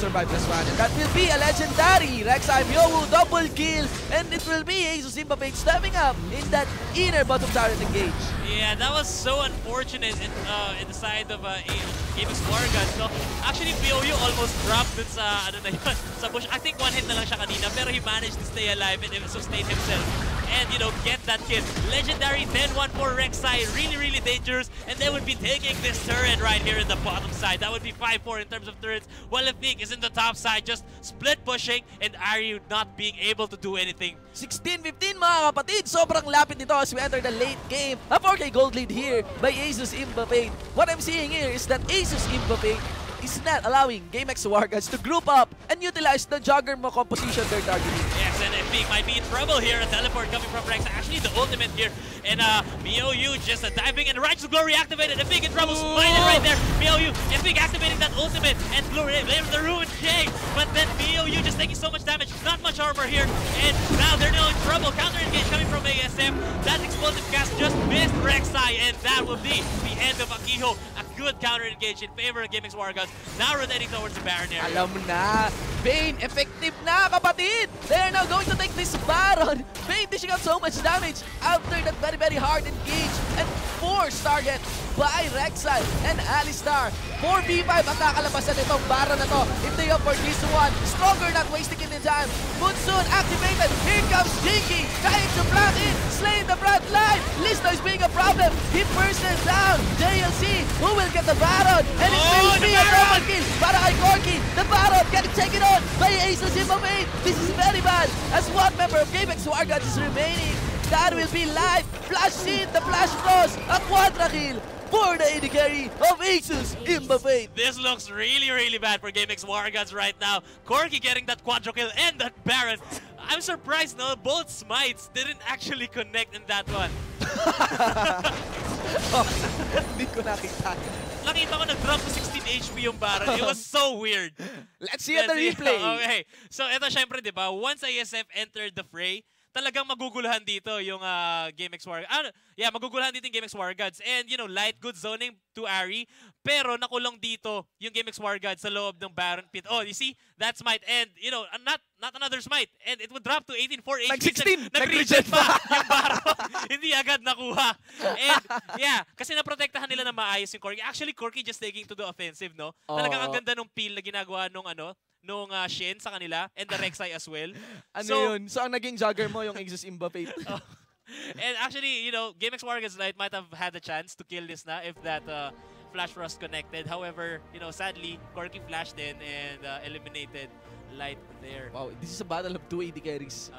survive this one. And that will be a legendary Rek'Sai Miyowu double kill. And it will be ASUS Mbappe stepping up in that inner bottom turret engage. Yeah, that was so unfortunate in the side of GPL Wargads. No? Actually, Miyowu almost dropped dun sa, ano na yun, sa bush. I think one hit na lang siya kanina, pero he managed to stay alive and sustain himself. And, you know, get that kill. Legendary 10-1 for Rek'Sai. Really, really dangerous. And they would be taking this turret right here in the bottom side. That would be 5-4 in terms of turrets. While Efik is in the top side, just split pushing, and Aryu not being able to do anything. 16-15 mga kapatid. Sobrang lapit nito as we enter the late game. A 4K gold lead here by ASUS Mbappe. What I'm seeing here is that ASUS Mbappe is not allowing GameX Wargads to group up and utilize the Juggernaut composition they're targeting. Yes, and Efik might be in trouble here. A teleport coming from Rex. Actually, the ultimate here. And Miyowu just diving in. Righteous Glory activated. Efik in trouble. Smited right there. Miyowu, Efik activating that ultimate. And Glory later the Ruined King. But then Miyowu just taking so much damage. Not much armor here. And now they're now in trouble. Counter engage coming from ASF. That explosive cast just missed Rek'Sai. And that will be the end of Akiho. A good counter engage in favor of GameX Wargads. Now rotating towards the Baron area. Alam na, Bane, effective na kapatid! They're now going to take this Baron. Bane dishing out so much damage after that very hard engage and force target by Rek'Sai and Alistar. 4v5 ang kakalabasan nitong Baron na to. If they go for this one, stronger not wasting any time. Monsoon activated. Here comes Jinky trying to block in, slaying the front line. Lista is being a problem. He person down. JLC who will get the Baron, and it will be a double kill para kay Corky. The Baron getting taken on by ASUS Mbappe. This is very bad as one member of GameX Wargads is remaining. That will be live. Flash in the Flash Frost. A quadra kill for the AD carry of ASUS Mbappe. This looks really bad for GameX Wargads right now. Corky getting that quadra kill and that Baron. I'm surprised, no? Both smites didn't actually connect in that one. Hindi ko nakita. Nakita ko nag-drop to 16 HP yung Baron. It was so weird. Let's see the replay. Okay. So, ito syempre, di ba? Once ASF entered the fray, talagang maguguluhan dito yung GameX Wargads. Maguguluhan dito yung GameX Wargads. And, you know, light good zoning to Ari. Pero nakulong dito yung GameX Wargads sa loob ng Baron Pit. Oh, you see? That smite. And, you know, not another smite. And it would drop to 18-4 HP. Nag-16. Nag-regen pa yung Baron. Hindi agad nakuha. And, yeah, kasi naprotektahan nila na maayos yung Corky. Actually, Corky just taking to the offensive, no? Talagang ang ganda nung peel na ginagawa nung Shin sa kanila and the Rek'Sai as well. Yun? So ang naging jugger mo yung ASUS Mbappe. And actually, you know, GameX Wargads Light might have had a chance to kill this na if that Flash Frost connected. However, you know, sadly, Corky flashed in and eliminated Light there. Wow, this is a battle of two AD carries.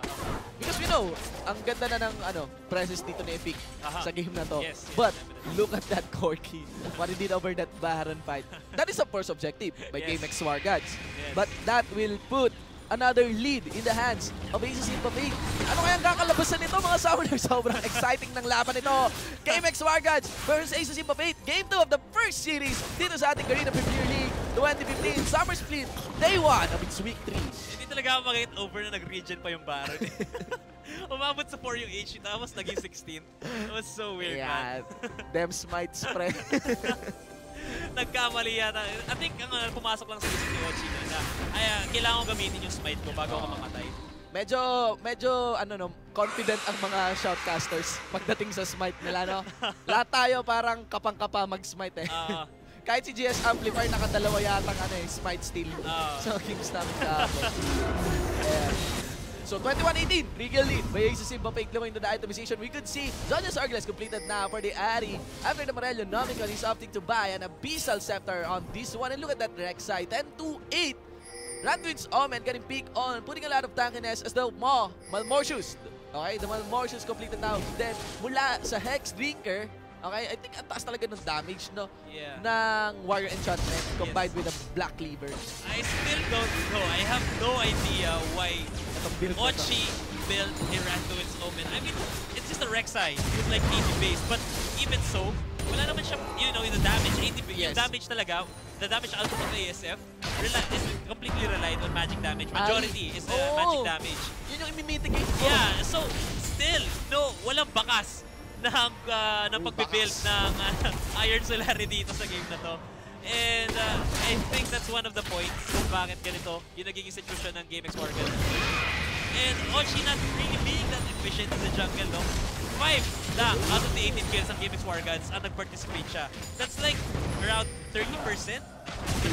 Because you know, ang ganda na ng presence dito ni Efik sa game na to. Yes, but definitely. look at that Corky. What he did over that Baron fight. That is of course objective by GameX Wargads. Yes. But that will put another lead in the hands of ASUS Mbappe. Ano kayang kakalabasan nito mga Sounders? Sobrang exciting ng laban nito. GameX Wargads versus ASUS Mbappe. Game 2 of the first series dito sa ating Garena Premier League 2015 Summer Split Day 1 of its Week 3. Hindi talaga ako mag-get over na nag-regen pa yung Baron. Umabot sa 4 yung HP, tapos naging 16. It was so weird, man. Them smites, pre. Nagkamali yata. I think pumasok lang sa isip ni Ochi na kailangan ko gamitin yung smite ko bago ako mamatay. Medyo confident ang mga shoutcasters pagdating sa smite nila, no? Lahat tayo parang kapang-kapa mag-smite eh. Kahit si GS Amplifier nakadalawa yata smite steal sa King's namin kahapon. So 21-18, regal lead by ASUS Mbappe going to the itemization. We could see Zonya's Arglas completed now for the Ari. After the Morello Nomicon is opting to buy an Abyssal Scepter on this one. And look at that Rek'Sai, 10-8. Randuin's Omen getting peak on, putting a lot of tankiness as the Malmortius. Okay, the Malmortius completed now. Then mula sa Hex Drinker, Okay, I think ang taas talaga ng damage, no? Yeah. Ng Warrior Enchantment combined with a Black Cleaver. I still don't know. I have no idea why Itong build na to. Ochi built Erranduin's Omen. I mean, it's just a Rek'Sai with like 80 base. But even so, wala naman siya, you know, the damage, 80 base. Yung damage talaga, the damage output of ASF is completely relied on magic damage. Majority is magic damage. Yun yung i-mitigate ko. Yeah, so still, no, walang bakas ng pagbibuild ng Iron Solari dito sa game na to. And I think that's one of the points kung bakit ganito yung nagiging situation ng GameX Warriors. And Ochi not really being that efficient in the jungle, no? 5 lang out of the 18 kills ng GameX Warriors ang nag-participate siya. That's like around 30%.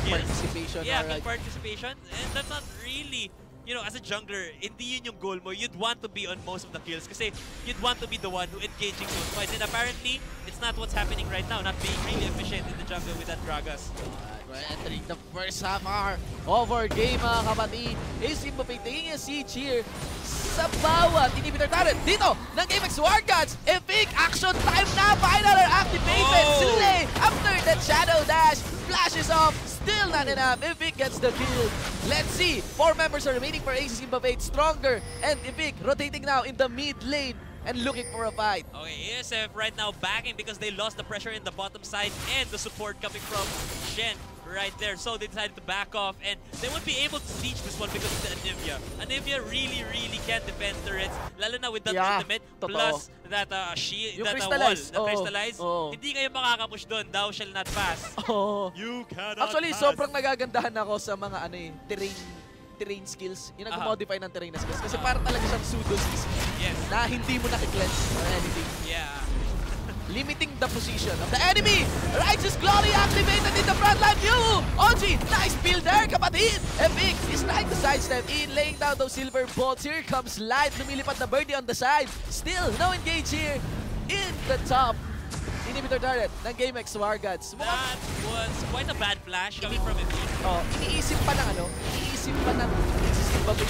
Participation. Yeah, participation. And that's not really, you know, as a jungler, hindi yun yung goal mo. You'd want to be on most of the kills kasi you'd want to be the one who engaging those fights. And apparently, it's not what's happening right now. Not being really efficient in the jungle with that Gragas. We're entering the first half hour of our game, mga kapatid. ASF taking a siege here sa bawat inhibitor talent dito ng GameX Wargods. Epic action time na! Final are activated! Slay after the shadow dash! Flashes off! Still not enough. Epic gets the kill. Let's see. 4 members are remaining for ASF stronger. And Epic rotating now in the mid lane and looking for a fight. Okay, ASF right now backing because they lost the pressure in the bottom side and the support coming from Shen right there. So they decided to back off and they won't be able to siege this one because of the Anivia. Anivia really can't defend turrets, lalo na with that ultimate plus that shield, that wall, the crystallize. Hindi kayo makakapush doon. Thou shall not pass. You cannot Actually, pass. sobrang nagagandahan ako sa mga terrain skills. Yung nag-modify ng terrain na skills. Kasi para talaga siyang pseudo skills. Yes. Na hindi mo na-cleanse or anything. Yeah. Limiting the position of the enemy. Righteous Glory activated in the front line. Ochi, nice build there, kapatid. Epic is trying to sidestep in, laying down those silver bolts. Here comes Light. Lumilipat na birdie on the side. Still, no engage here in the top inhibitor turret ng GameX Wargods. That was quite a bad flash coming from Epic. Iniisip pa ng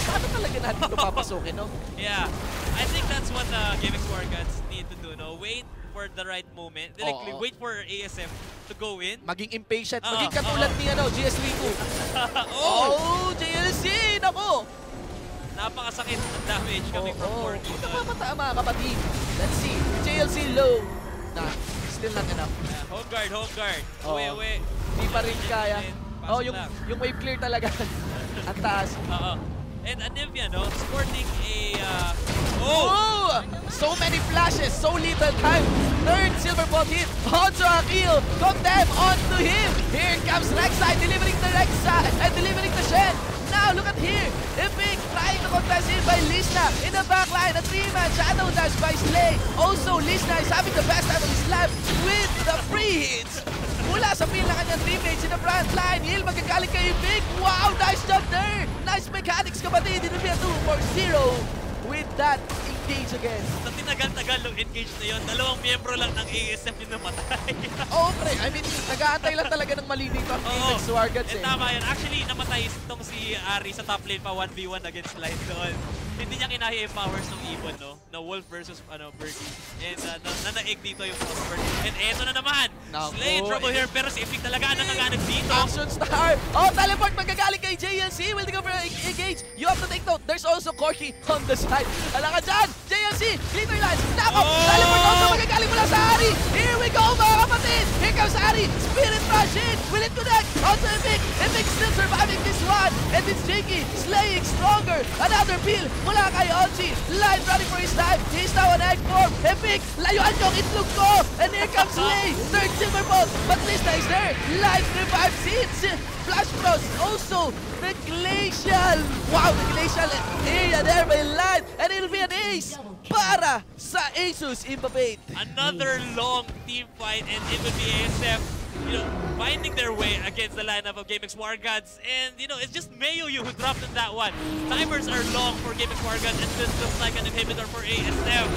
paano talaga natin ito papasukin, no? Yeah, I think that's what GameX Wargods need to do, no? Wait for the right moment. They like wait for ASF to go in. Maging impatient, maging katulad ni GSV2. JLC, nako! Napakasakit ng damage coming from Corky. Ito pa mga kapatid. Let's see, JLC low. Still not enough. Home guard. Away. Hindi pa rin kaya. Yung wave clear talaga. Ang taas. And Anivia, no, sporting a... So many flashes, so little time. Third silver ball hit onto Akil. Condemn onto him. Here comes Rek'Sai, delivering the Rek'Sai and delivering the Shen. Now look at here. Epic trying to contest in by Lisna in the backline. A 3-man shadow dash by Slay. Also, Lisna is having the best time of his life with the free hits. Mula sa pila kanyang teammates in the front line. Heal magagaling kay Epic. Wow, nice job there. Nice mechanics, kapatid. It will be a 2-4-0 with that engage again. Sa tinagal-tagal ng engage na yun, 2 miyembro lang ng ASF yung namatay. Pre. I mean, nag-aantay lang talaga ng mali dito ang GameX Wargods. Tama yun. Actually, namatay itong si Ari sa top lane pa 1v1 against Light doon. Hindi niya kinaya yung powers ng Ibon, no? Na Wolf versus Bergie. And nanaig dito yung Frostburn. And eto na naman! Slay in trouble here, pero si Epic talaga ang nanganganag dito. Action star! Teleport magagaling kay JLC. Will they go for engage? You have to take note. There's also Corky on the side. Hala ka dyan! JLC! Glitter lines! Nako! Teleport also magagaling mula sa Ari! Here we go, mga kapatid! Here comes Ari! Spirit Rush in! Will it connect? Onto Epic! Epic still surviving this one! And it's Jakey slaying stronger! Another peel mula kay Ochi! Light running for his life! He's now an egg form! Epic! Layuan yung itlog ko! And here comes Slay! Third silver ball! But Lista is there! Light revives it! Flash Frost! Also, the Glacial! Wow, the Glacial area there by Light! And it'll be an ace! Para sa Asus Imbabate! Another long team fight and it will be ASF, you know, finding their way against the lineup of GameX Wargods. And, you know, it's just Mayuyu who dropped in that one. Timers are long for GameX Wargods and this looks like an inhibitor for ASF.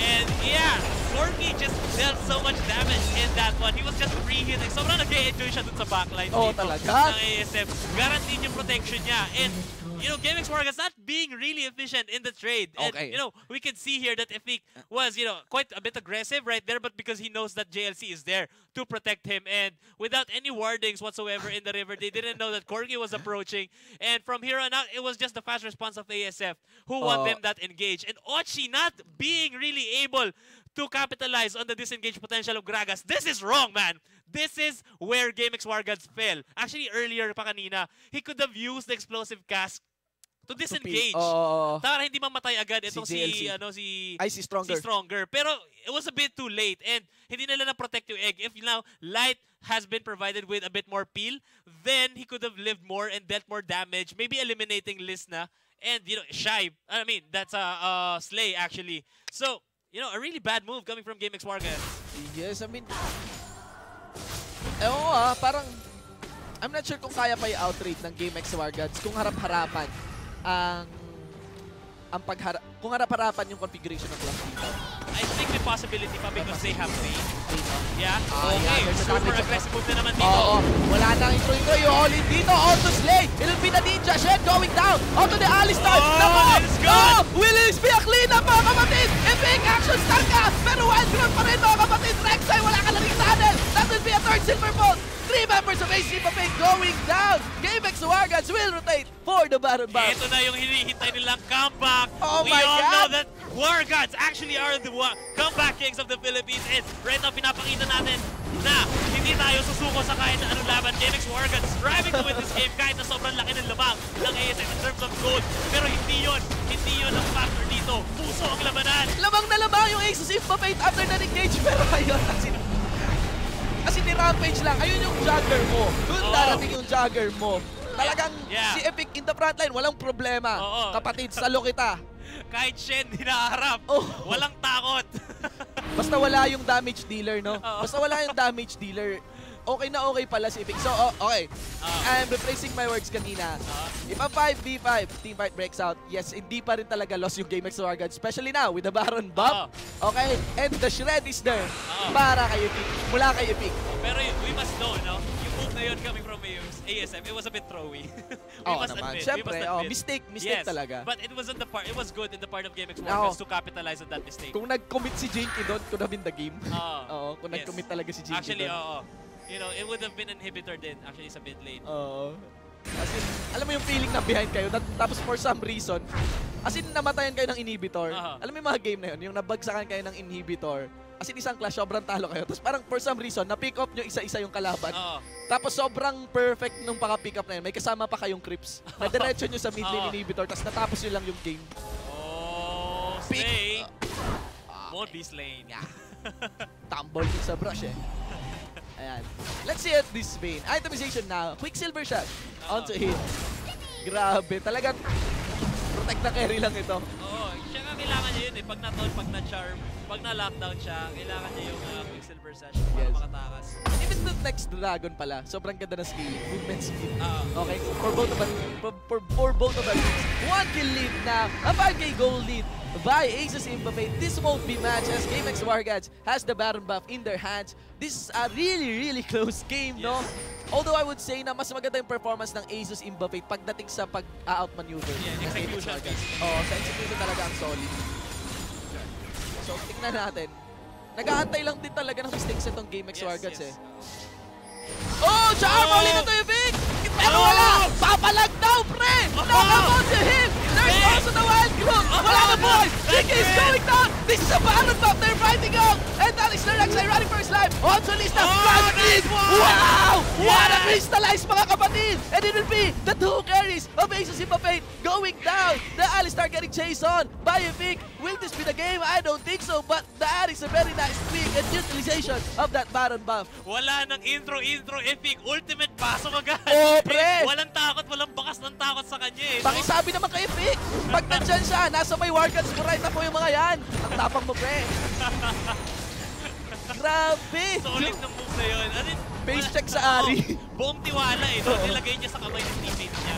And yeah, Corky just dealt so much damage in that one. He was just free-hitting. Sobrang nag-enjoy siya dun sa backline dito talaga? ng ASF. Guaranteed yung protection niya. And you know, GameX Warga's not being really efficient in the trade. And, Okay. you know, we can see here that Efik was, you know, quite a bit aggressive right there, but because he knows that JLC is there to protect him, and without any wardings whatsoever in the river, they didn't know that Corgi was approaching. And from here on out, it was just the fast response of ASF who won them that engage. And Ochi not being really able to capitalize on the disengage potential of Gragas. This is wrong, man. This is where GameX Wargads fell. Actually, earlier pa kanina, he could have used the explosive cask to disengage. Para hindi mamatay agad itong si Stronger. Pero it was a bit too late, and hindi nila na-protect yung egg. If now Light has been provided with a bit more peel, then he could have lived more and dealt more damage, maybe eliminating Lisna and, you know, Shy. I mean, that's a Slay actually. So, you know, a really bad move coming from GameX Wargads. Yes, I mean, parang I'm not sure kung kaya pa i-outrate ng GameX Wargads kung harap-harapan kung harap-harapan yung configuration ng class dito. I think may possibility pa because they have three. Yeah? Okay, super aggressive move na naman dito. Wala nang intro-intro. Yung all-in dito. Auto Slay. It'll be the Ninja Shed going down. Onto the Alistar. Let's go! Will it be a clean-up, mga kapatid? Epic action star ka. Pero wild ground pa rin, mga kapatid. Rek'Sai, wala ka na ring tunnel. That will be a third silver bolt. 3 members of AC Papay going down. GameX Wargads will rotate for the Baron Buff. Ito na yung hinihintay nilang comeback. Oh we my all God. know that Wargads actually are the comeback kings of the Philippines. And right now, pinapakita natin na hindi tayo susuko sa kahit na anong laban. GameX Wargads striving to win this game kahit na sobrang laki ng lamang ng ASF in terms of gold. Pero hindi yun ang factor dito. Puso ang labanan. Lamang na lamang yung Aces Impa Fate after that engage. Pero ayun, kasi ni-rampage lang. Ayun yung jugger mo. Doon darating yung jugger mo. Talagang si Epic in the frontline, walang problema. Kapatid, salo kita. Kahit Shen, hinaharap. Walang takot. Basta wala yung damage dealer, no? Basta wala yung damage dealer. Okay na okay pala si Epic. So, okay. I'm replacing my words kanina. If a 5v5 teamfight breaks out, yes, hindi pa rin talaga lost yung GameX Wargads, especially now with the Baron buff. Okay? And the Shred is there para kay Epic. Mula kay Epic. Pero we must know, no? Yung move na yun coming from ASF, it was a bit throwy. we must admit. Siyempre, mistake talaga. But it was good in the part of GameX Wargads to capitalize on that mistake. Kung nag-commit si Jinky doon, could have been the game. Kung nag-commit talaga si Jinky actually, doon. You know, it would have been inhibitor din actually sa mid lane. As in, alam mo yung feeling na behind kayo, tapos for some reason, as in namatayan kayo ng inhibitor. Alam mo yung mga game na yun, yung nabagsakan kayo ng inhibitor. As in isang clash, sobrang talo kayo. Tapos parang for some reason, na-pick up nyo isa-isa yung kalaban. Tapos sobrang perfect nung paka-pick up na yun. May kasama pa kayong creeps. Na-diretso nyo sa mid lane inhibitor, tapos natapos nyo lang yung game. Slay. Won't be slain. Tumble din sa brush Ayan. Let's see at this vein. Itemization now. Quicksilver shot onto him. Grabe. Talagang protect na carry lang ito. Siya nga kailangan niya yun Pag na-taunt, pag na-charm, pag na-lockdown siya, kailangan niya yung Quicksilver sash para makatakas. Even the next dragon pala, sobrang ganda ng skill. Movement skill. Okay? For both of us, 1 kill lead now. A 5k gold lead by Aces Impa Fate. This won't be matched as GameX Wargads has the Baron buff in their hands. This is a really close game, no? Although I would say na mas maganda yung performance ng Aces Impa Fate pagdating sa pag-out-maneuver. Execution. Sa execution talaga ang solid. So, tingnan natin. Nag-aantay lang din talaga ng mistakes itong GameX Wargads Charm! Uli na to yung big! Pero wala! Papalag daw, pre! Knock to him! There's also the wild growth! Wala na boy! Chica is going down! This is a Baron buff they're fighting out! And that is the Rek'Sai running for his life! Also Lista! Nice one! Wow! What a crystallized mga kapatid! And it will be the 2 carries of Aces Impa Fate going down! The Alistar getting chased on by Epic! Will this be the game? I don't think so, but that is a very nice tweak and utilization of that Baron buff. Wala nang intro, Epic. Ultimate pasok agad. Pre! Walang takot, walang bakas ng takot sa kanya Pakisabi naman kay Epic. Pag nandyan siya, nasa may Wargads mo right na po yung mga yan. Ang tapang mo, pre. Grabe. Solid ng move na yun. Base check sa Ari. Buong tiwala nilagay niya sa kamay ng teammate niya.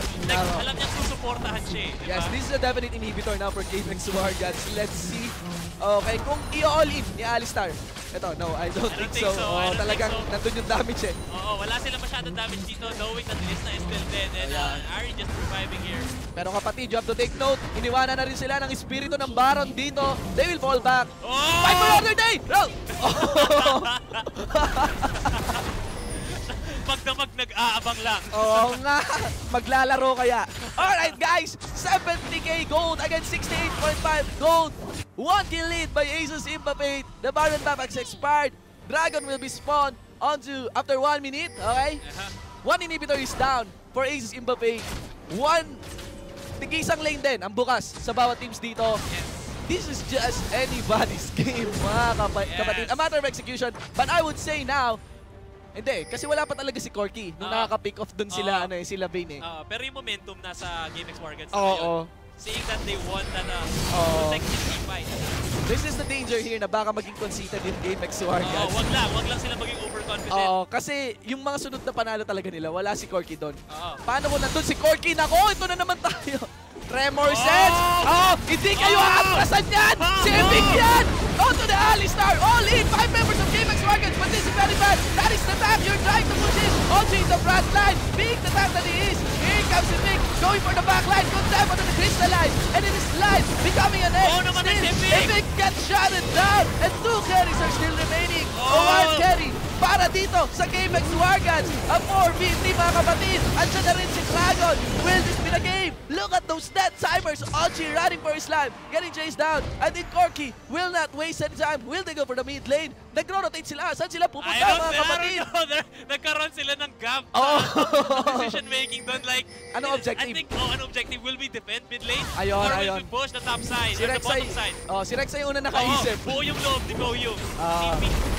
Alam niya susuportahan siya Yes, this is a definite inhibitor now for GameX Wargads. Let's see. Okay, kung i-all in ni Alistar, Ito, no, I don't think so. Oh, talagang nandun yung damage eh. Oo, wala silang masyadong damage dito knowing that Lista is still dead and Ari just surviving here. Pero kapatid, you have to take note. Iniwanan na rin sila ng espiritu ng Baron dito. They will fall back. Oh! Fight for another day! No! Oh! Pagdamag nag-aabang lang. Oo nga. Maglalaro kaya. Alright guys, 70k gold against 68.5 gold. 1 kill lead by Asus Mbappe. The Baron buff has expired. Dragon will be spawned onto after 1 minute. Okay? One inhibitor is down for Asus Mbappe. Tig-isang lane din ang bukas sa bawat teams dito. This is just anybody's game, mga kapatid. A matter of execution. But I would say now, hindi, kasi wala pa talaga si Corky nung nakaka-pick off dun sila, sila Vayne eh. Pero yung momentum nasa GameX Wargans na ngayon. Seeing that they won that consecutive team fight. This is the danger here na baka maging conceited yung GameX Wargans. Wag lang sila maging overconfident. Kasi yung mga sunod na panalo talaga nila, wala si Corky doon. Paano kung nandun si Corky? Nako, ito na naman tayo. Tremor sense! Hindi kayo aatrasan yan! Si Epic yan! To the Alistar! All in! 5 members of GameX Wargans, but this is very bad! That is the map you're trying to push in! Also in the front line, being the tank that he is! Here comes Epic, going for the back line, good time onto the Crystallize, and it is live, becoming an edge! Still, Epic gets shotted down, and 2 carries are still remaining! One carry para dito sa GameX Wargans! Ang 4v3 mga kapatid! Andiyan na rin si Dragon! Will this be the game? Look at those dead timers! Ochi running for his life, getting chased down. I think Corky will not waste any time. Will they go for the mid lane? Nagro-rotate sila. Saan sila pupunta mga kapatid? Nagkaroon sila ng gap decision making doon. Like, anong objective? I think an objective will be defend mid lane or will we push the top side or the bottom side. Si Rek'Sai yung una nakaisip. Buo yung loob ni Boyu.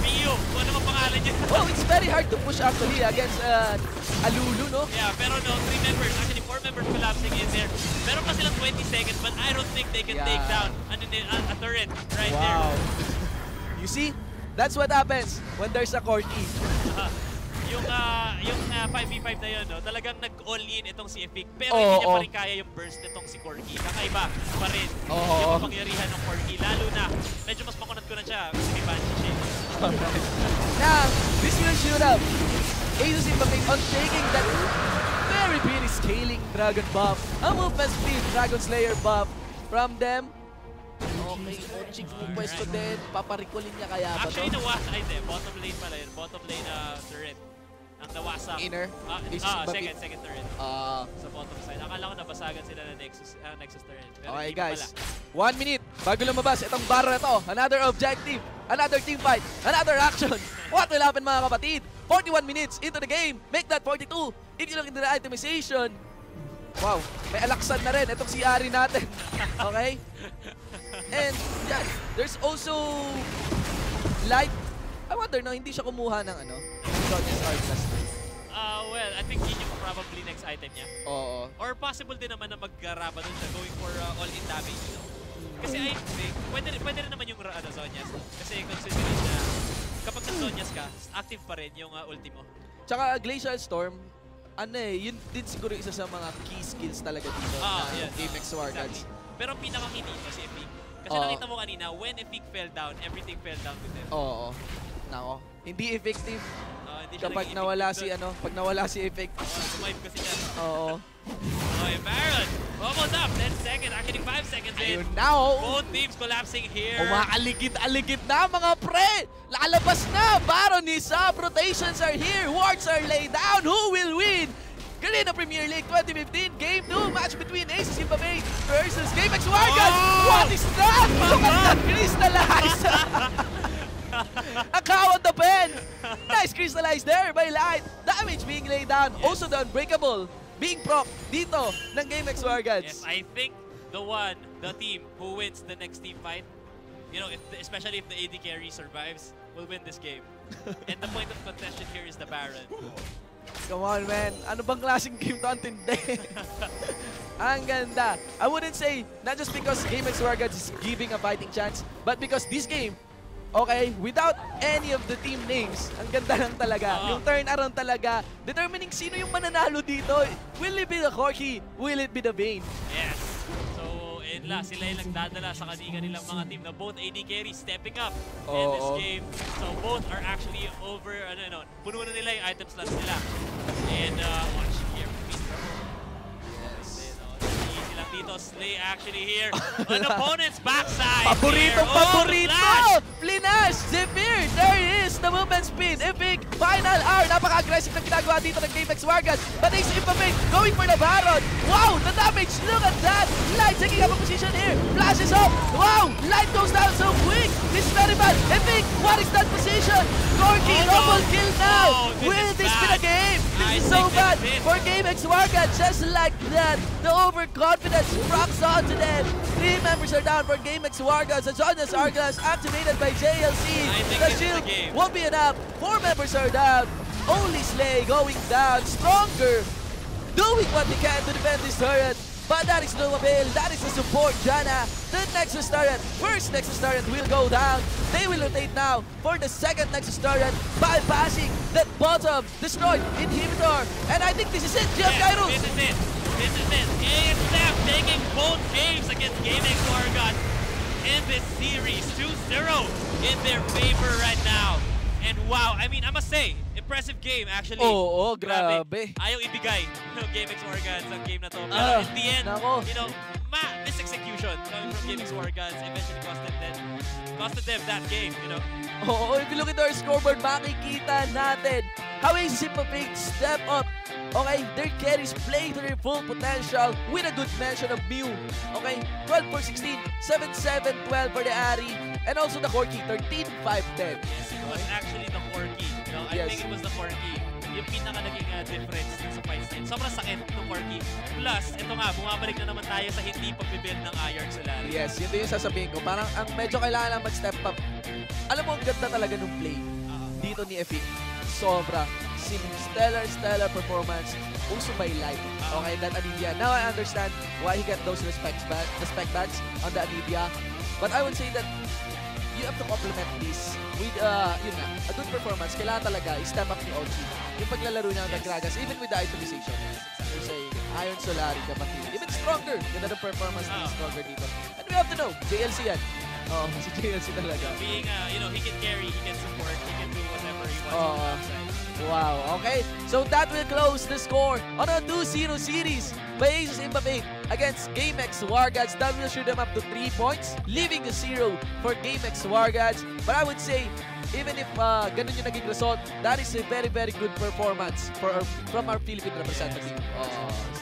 Miyu. Kung ano ang pangalan niya. It's very hard to push actually against Alulu, no? Yeah, pero no, 3 members, actually 4 members collapsing in there. Meron pa silang 20 seconds, but I don't think they can take down a turret right there. You see? That's what happens when there's a Corky. Yung 5v5 na yun, no, talagang nag-all-in itong si Epic. Pero hindi niya pa rin kaya yung burst nitong si Corky. Kakaiba pa rin yung mapangyarihan ng Corky. Lalo na, medyo mas makunat ko na siya kasi may Banshee siya. Now, this will shoot up. Asus Mbappe on taking that very pretty scaling Dragon buff. Ang movement speed, Dragon Slayer buff from them. Okay, Ochik pupwesto din. Paparikulin niya kaya ba to? Actually, bottom lane pala yun. Bottom lane turret. Ang nawasak. Inner? Second turret. Sa bottom side. Akala ko nabasagan sila ng Nexus turret. Pero okay guys, 1 minute bago lumabas itong Baron na to. Another objective, another team fight, another action. What will happen mga kapatid? 41 minutes into the game. Make that 42. If you look into the itemization, wow, may alaksan na rin itong si Ari natin. Okay? And yeah, there's also light. I wonder no, hindi siya kumuha ng Zonia's Art last time. Well, I think yun yung probably next item niya. Oo. Or possible din naman na mag-raba dun siya going for all-in damage. No? Kasi I think, pwede rin naman yung Zonias. Kasi considering na kapag na-Zonias ka, active pa rin yung ulti mo. Tsaka Glacial Storm, yun din siguro isa sa mga key skills talaga dito ng GameX Wargans. Exactly. Pero pinaka-key dito si Epic. Kasi nakita mo kanina, when Epic fell down, everything fell down with them. Oo. Nako, hindi effective hindi kapag nawala si pag nawala si Epic. Sumive kasi niya. Oo. Okay, Baron, almost up, 10 seconds, actually 5 seconds in. Ayun na, Both teams collapsing here. Umaaligid-aligid na mga pre! Lalabas na! Baron is up, rotations are here, wards are laid down, who will win? Garena Premier League 2015, Game 2, match between Asus Mbappe versus GameX Wargans! What is that? Look at that Crystallize! A cow on the pen! Nice Crystallize there by Light. Damage being laid down. Yes. Also the Unbreakable being proc dito ng GameX Wargans. Yes, I think the team who wins the next team fight, especially if the AD carry survives, will win this game. And the point of contention here is the Baron. Come on, man. Ano bang klaseng game to? Ang tindi. Ang ganda. I wouldn't say, not just because GameX Wargans is giving a fighting chance, but because this game, okay, without any of the team names, ang ganda lang talaga. Yung turnaround talaga, determining sino yung mananalo dito. Will it be the Corky? Will it be the Vayne? Yes. So, sila yung nagdadala sa kanilang mga team na both AD carry stepping up in this game. So both are actually over, puno na nila yung item slots nila. And watch here, easy lang dito. Slay actually here. An opponent's backside. Paborito! Flinash! Zephyr! There he is! The movement speed! Epic! Final hour! Napaka-aggressive na ginagawa dito ng GameX Wargas. But he's Impamate going for the Baron. Wow! The damage! Look at that! Light taking up a position here. Flashes up! Wow! Light goes down so quick! This is very bad! Epic! What is that position? Corky! Double kill now! Will this be the game? This is so bad for GameX Wargas. Just like that, the overconfidence rocks onto them. 3 members are down for GameX Wargas. The Jonas Arglas activated by JLC. The shield won't be enough. 4 members are down. Only Slay going down. Stronger. Doing what they can to defend this turret. But that is no avail. That is the support, Jana. The Nexus turret. First Nexus turret will go down. They will rotate now for the second Nexus turret, bypassing that bottom destroyed inhibitor. And I think this is it, Jeff Kairos. This is it. This is it. ASF taking both games against GameX Wargas in this series. 2-0 in their favor right now. And wow, I mean, I must say, impressive game actually. Grabe. Ayaw ibigay ng GameX Wargas ang game na to. Pero in the end, misexecution coming from GameX Wargas eventually costed them that game, If you look at our scoreboard, makikita natin how a Simpapig step up. Okay, their carries play to their full potential with a good mention of Mew. Okay, 12 for 16, 7-7-12 for the Ari, and also the Corky, 13-5-10. Yes, it was actually the Corky. I think it was the Corky. Yung pinaka naging difference sa fight line. Sobrang sakit ng Corky. Plus, ito nga, bumabalik na naman tayo sa hindi pagbibuild ng Iron Solari. Yes, yun din yung sasabihin ko. Parang ang medyo kailangan lang mag-step up. Alam mo, ang ganda talaga ng play dito ni Epic. Sobra. Stellar performance. Also by light. Okay, that Anivia. Now I understand why he got those respect badge on the Anivia. But I would say that you have to complement this with a good performance. Kailangan talaga i-step up ni OG. Yung paglalaro niya ng Gragas, even with the itemization. There's a Iron Solari kapatid. Even stronger. Ganda ng performance ni stronger dito. And we have to know, JLC yan. Si JLC talaga. Being, he can carry, he can support, he can do whatever he wants. Wow, okay. So that will close the score on a 2-0 series by Asus Impamate against GameX Wargas. That will shoot them up to 3 points, leaving a 0 for GameX Wargas. But I would say, even if ganun yung naging result, that is a very good performance from our Philippine representative.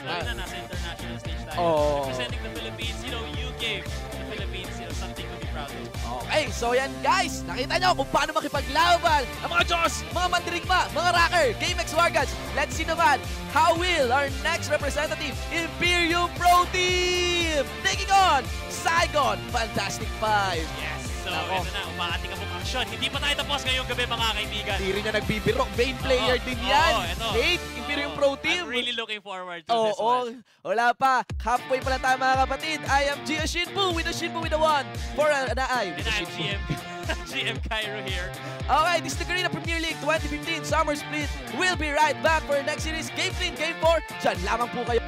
Lalo na nasa international stage tayo. Representing the Philippines, you gave the Philippines something to be proud of. Okay, so yan guys, nakita nyo kung paano makipaglaban ang mga Diyos, mga mandirigma, mga rocker, GameX Wargas. Let's see naman, how will our next representative, Imperium Pro Team, taking on Saigon Fantastic 5. Yes, so ito na, umaating ang action. Hindi pa tayo tapos ngayong gabi mga kaibigan. Hindi rin niya nagbibiro, main player din yan. Nate, Imperium Pro Team. I'm really looking forward to this one. Wala pa, halfway pala tayo mga kapatid. I am Gio Shinbu with the 1 for an eye. And I'm GM Cairo here. Okay, this is the Garena Premier League 2015 Summer Split. We'll be right back for the next series. Game 3, Game 4. Diyan lamang po kayo.